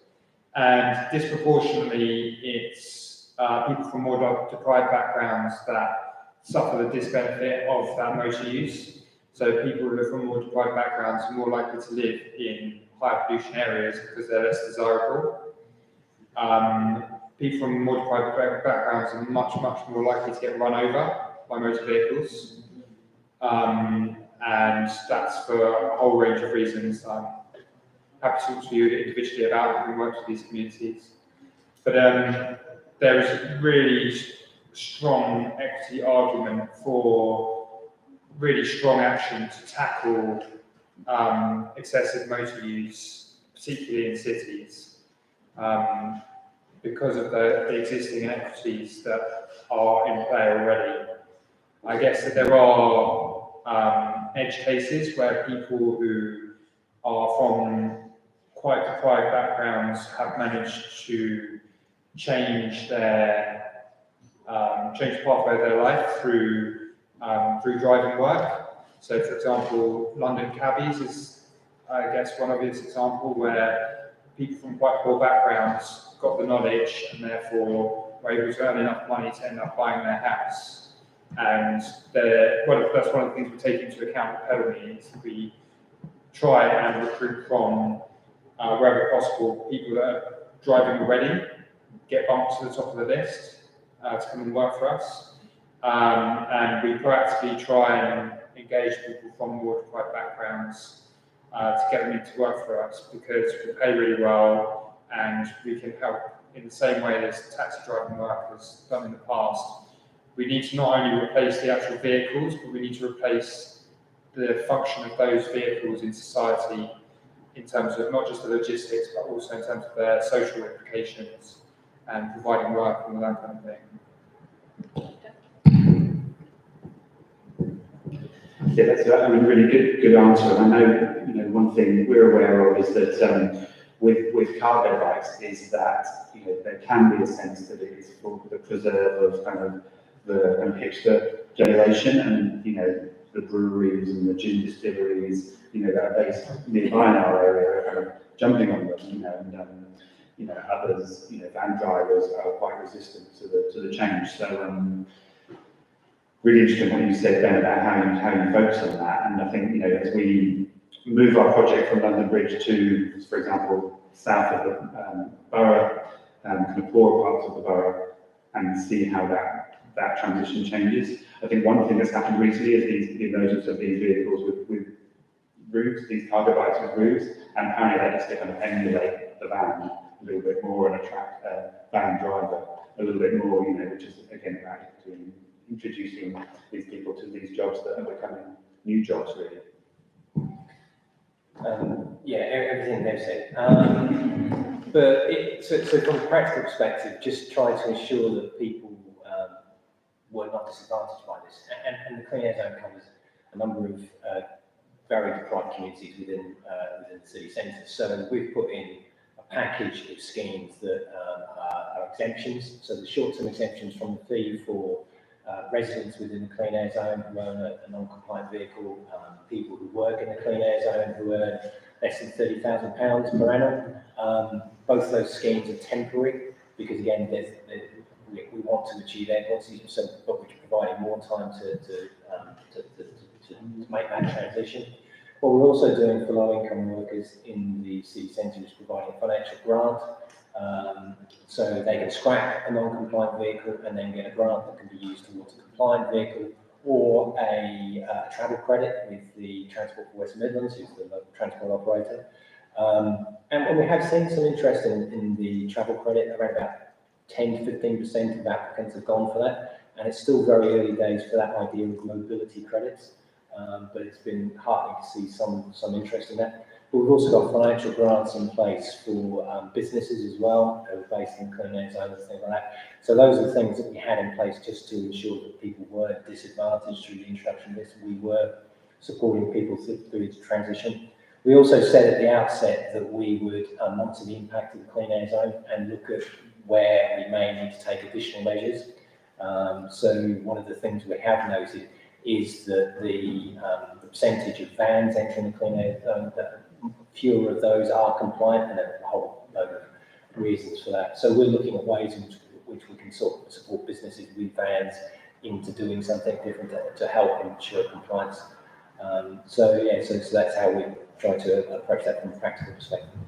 And disproportionately, it's people from more deprived backgrounds that suffer the disbenefit of that motor use. So people who are from more deprived backgrounds are more likely to live in higher pollution areas because they're less desirable. People from more deprived backgrounds are much more likely to get run over by motor vehicles. And that's for a whole range of reasons. I'm happy to talk to you individually about having worked with these communities. But there is really strong equity argument for really strong action to tackle excessive motor use, particularly in cities, because of the existing inequities that are in play already. I guess that there are edge cases where people who are from quite deprived backgrounds have managed to change their change the pathway of their life through driving work. So, for example, London cabbies is, I guess, one obvious example where people from quite poor backgrounds got the knowledge and therefore were able to earn enough money to end up buying their house. And that's one of the things we take into account with Pedal Me is we try and recruit from wherever possible people that are driving already, get bumped to the top of the list to come and work for us. And we proactively try and engage people from more deprived backgrounds to get them into work for us because we pay really well and we can help in the same way as taxi driving work has done in the past. We need to not only replace the actual vehicles, but we need to replace the function of those vehicles in society in terms of not just the logistics, but also in terms of their social implications and providing work and all that kind of thing. Yeah, that's a really good answer. And I know, one thing we're aware of is that with cargo bikes is that there can be a sense that it is for the preserve of kind of the hipster generation, and the breweries and the gin distilleries, that are based nearby in our area are kind of jumping on them, and others, van drivers are quite resistant to the change. So really interesting what you said, Ben, about how you focus on that. And I think, as we move our project from London Bridge to, for example, south of the borough, kind of poorer parts of the borough, and see how that transition changes. I think one thing that's happened recently is the emergence of these vehicles with roofs, these cargo bikes with roofs, and apparently they just kind of emulate the van a little bit more and attract a van driver a little bit more, which is again about introducing these people to these jobs that are becoming new jobs, really. Yeah, everything they've said. But so from a practical perspective, just trying to ensure that people were not disadvantaged by this. And the Clean Air Zone covers a number of very deprived communities within the city centre. So we've put in a package of schemes that are exemptions. So the short-term exemptions from the fee for residents within the Clean Air Zone who own a non-compliant vehicle, people who work in the Clean Air Zone who earn less than £30,000 per annum. Both those schemes are temporary because, again, we want to achieve air quality, but we're providing more time to make that transition. What we're also doing for low-income workers in the city centre is providing a financial grant, so they can scrap a non-compliant vehicle and then get a grant that can be used towards a compliant vehicle, or a travel credit with the Transport for West Midlands, who's the local transport operator. And we have seen some interest in the travel credit. Around about 10 to 15% of applicants have gone for that, and it's still very early days for that idea of mobility credits, but it's been heartening to see some interest in that. But we've also got financial grants in place for businesses as well, who are based in Clean Air Zones and things like that. So those are the things that we had in place just to ensure that people weren't disadvantaged through the introduction of this. We were supporting people through the transition. We also said at the outset that we would monitor the impact of the Clean Air Zone and look at where we may need to take additional measures. So one of the things we have noted is that the percentage of vans entering the Clean Air Zone, that fewer of those are compliant, and there are a whole load of reasons for that. So we're looking at ways in which we can support businesses with vans into doing something different to help ensure compliance. So that's how we try to approach that from a practical perspective.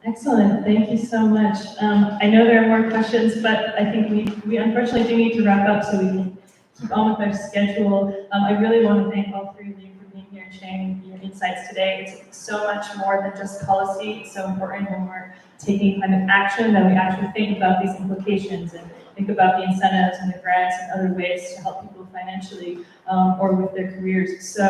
Excellent, thank you so much. I know there are more questions, but I think we unfortunately do need to wrap up so we can keep on with our schedule. I really want to thank all three of you for being here and sharing your insights today. It's so much more than just policy. It's so important when we're taking kind of action that we actually think about these implications and think about the incentives and the grants and other ways to help people financially or with their careers. So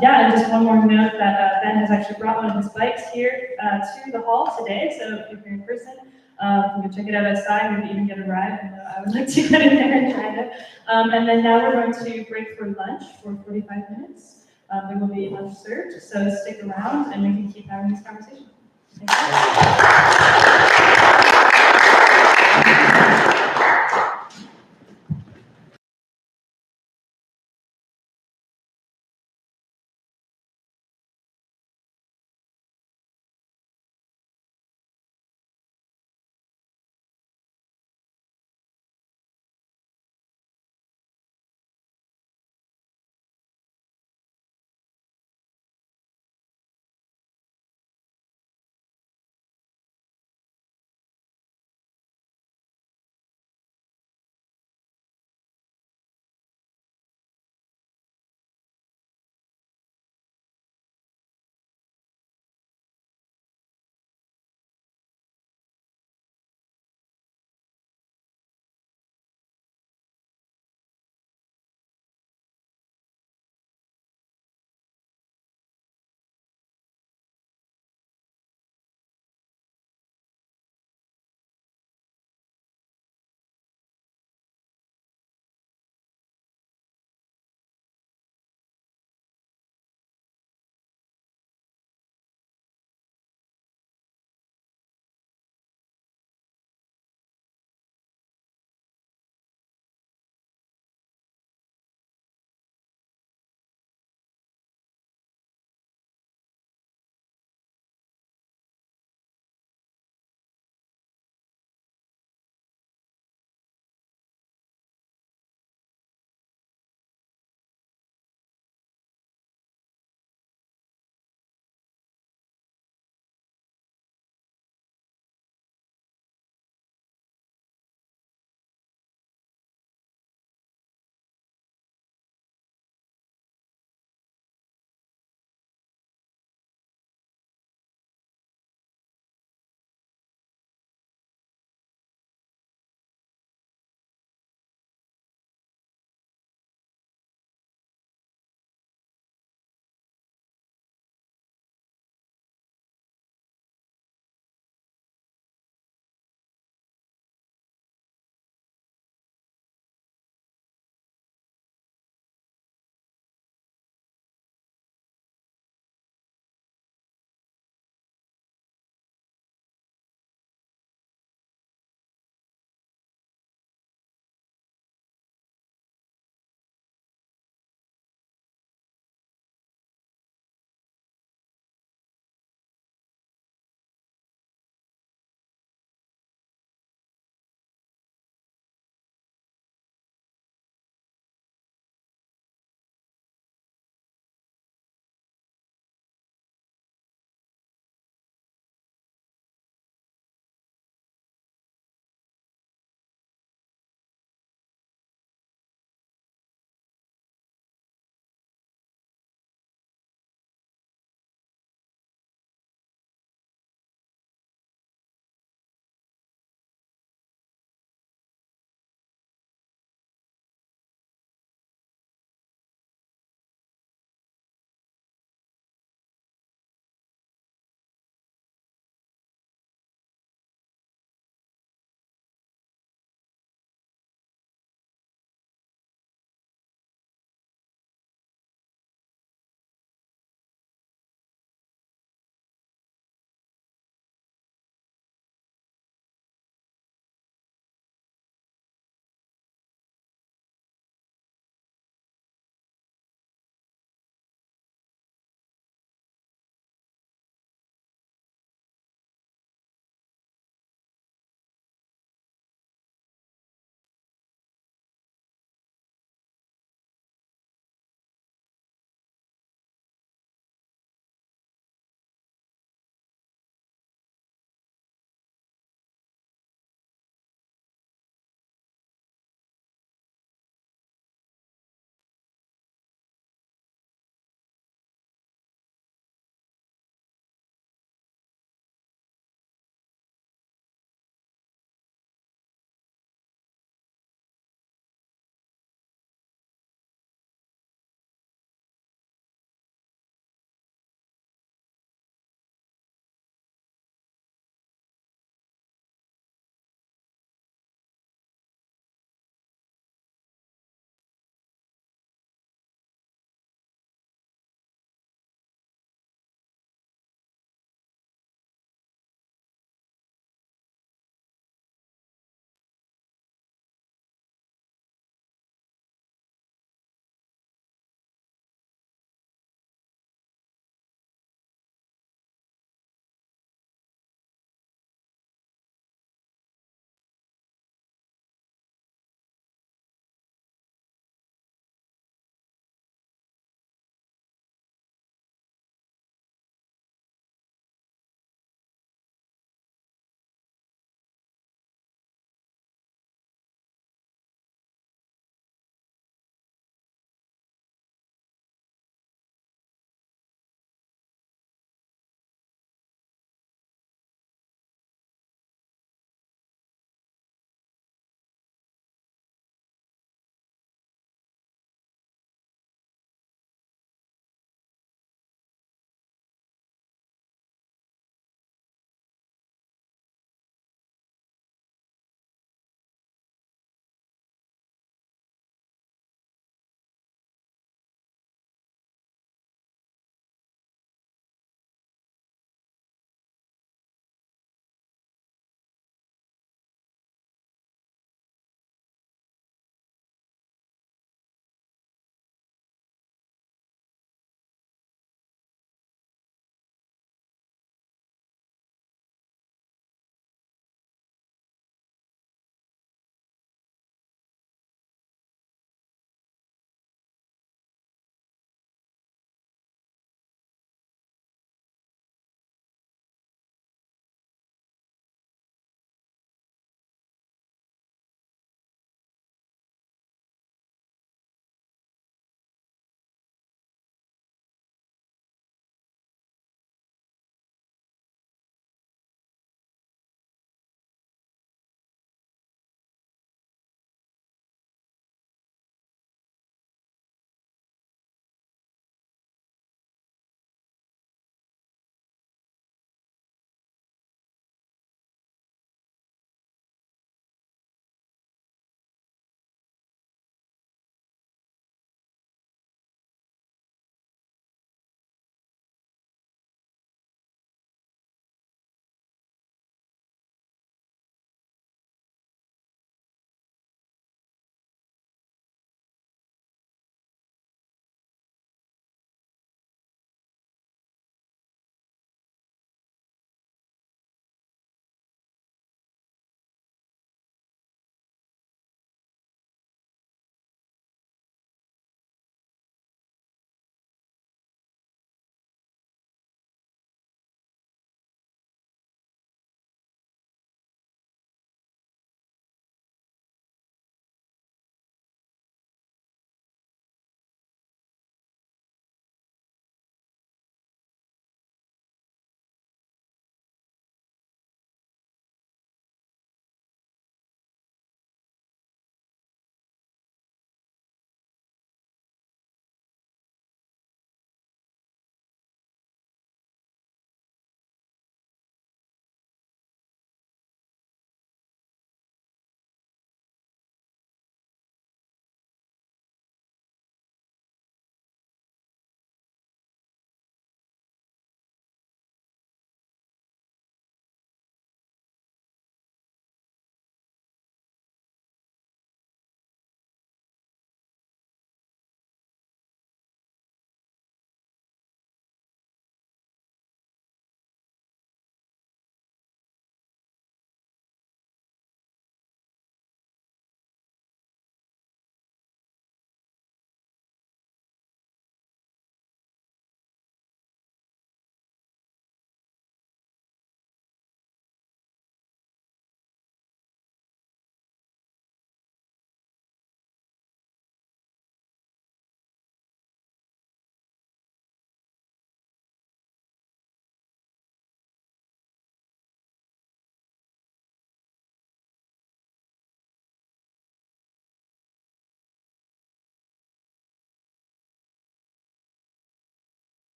yeah, and just one more note that Ben has actually brought one of his bikes here to the hall today. So if you're in person, you can check it out outside, maybe even get a ride. I would like to get in there and try it. And then now we're going to break for lunch for 45 minutes. There will be lunch served, so stick around and we can keep having this conversation. Thank you.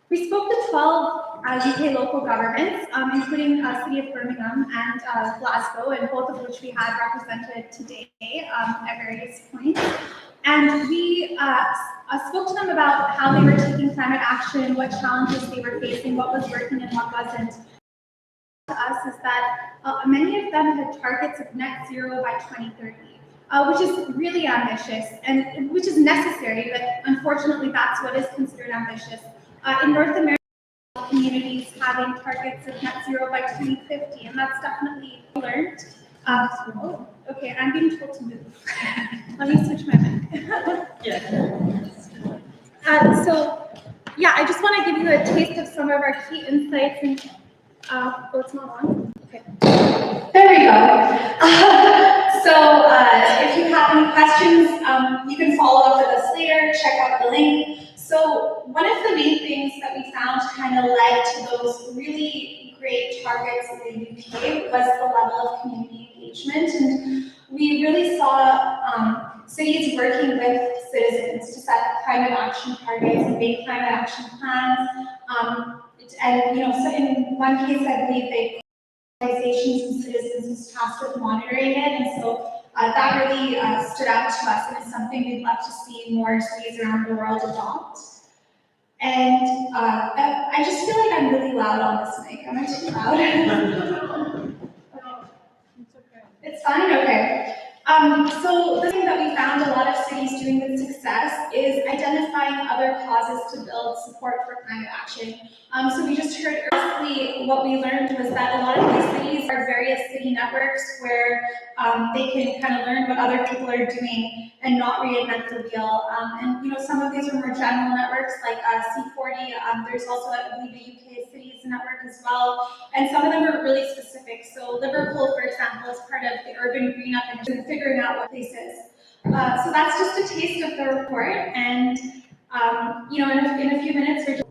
We spoke to 12 UK local governments, including City of Birmingham and Glasgow, and both of which we had represented today at various points. And we spoke to them about how they were taking climate action, what challenges they were facing, what was working and what wasn't. To us is that many of them had targets of net zero by 2030. Which is really ambitious and which is necessary, but unfortunately that's what is considered ambitious. In North America, communities having targets of net zero by 2050, and that's definitely learned. Oh, okay, I'm being told to move. Let me switch my mic. So, yeah, I just want to give you a taste of some of our key insights. And oh, it's not on. Okay. There we go. So if you have any questions, you can follow up with us later, check out the link. So one of the main things that we found kind of led to those really great targets in the UK was the level of community engagement. And we really saw cities working with citizens to set climate action targets and make climate action plans. And so in one case, I believe they organizations and citizens who's tasked with monitoring it, and so that really stood out to us, and it's something we'd love to see more cities around the world adopt. And I just feel like I'm really loud on this mic. Am I too loud? It's fine, okay. So the thing that we found a lot of cities doing with success is identifying other causes to build support for climate action. So we just heard earlier, what we learned was that a lot of these cities are various city networks where they can kind of learn what other people are doing and not reinvent the wheel. And some of these are more general networks like C40. There's also, I believe, a UK cities network as well. And some of them are really specific. So Liverpool, for example, is part of the Urban Green Up and figuring out what this is. So that's just a taste of the report. And in a few minutes, we're just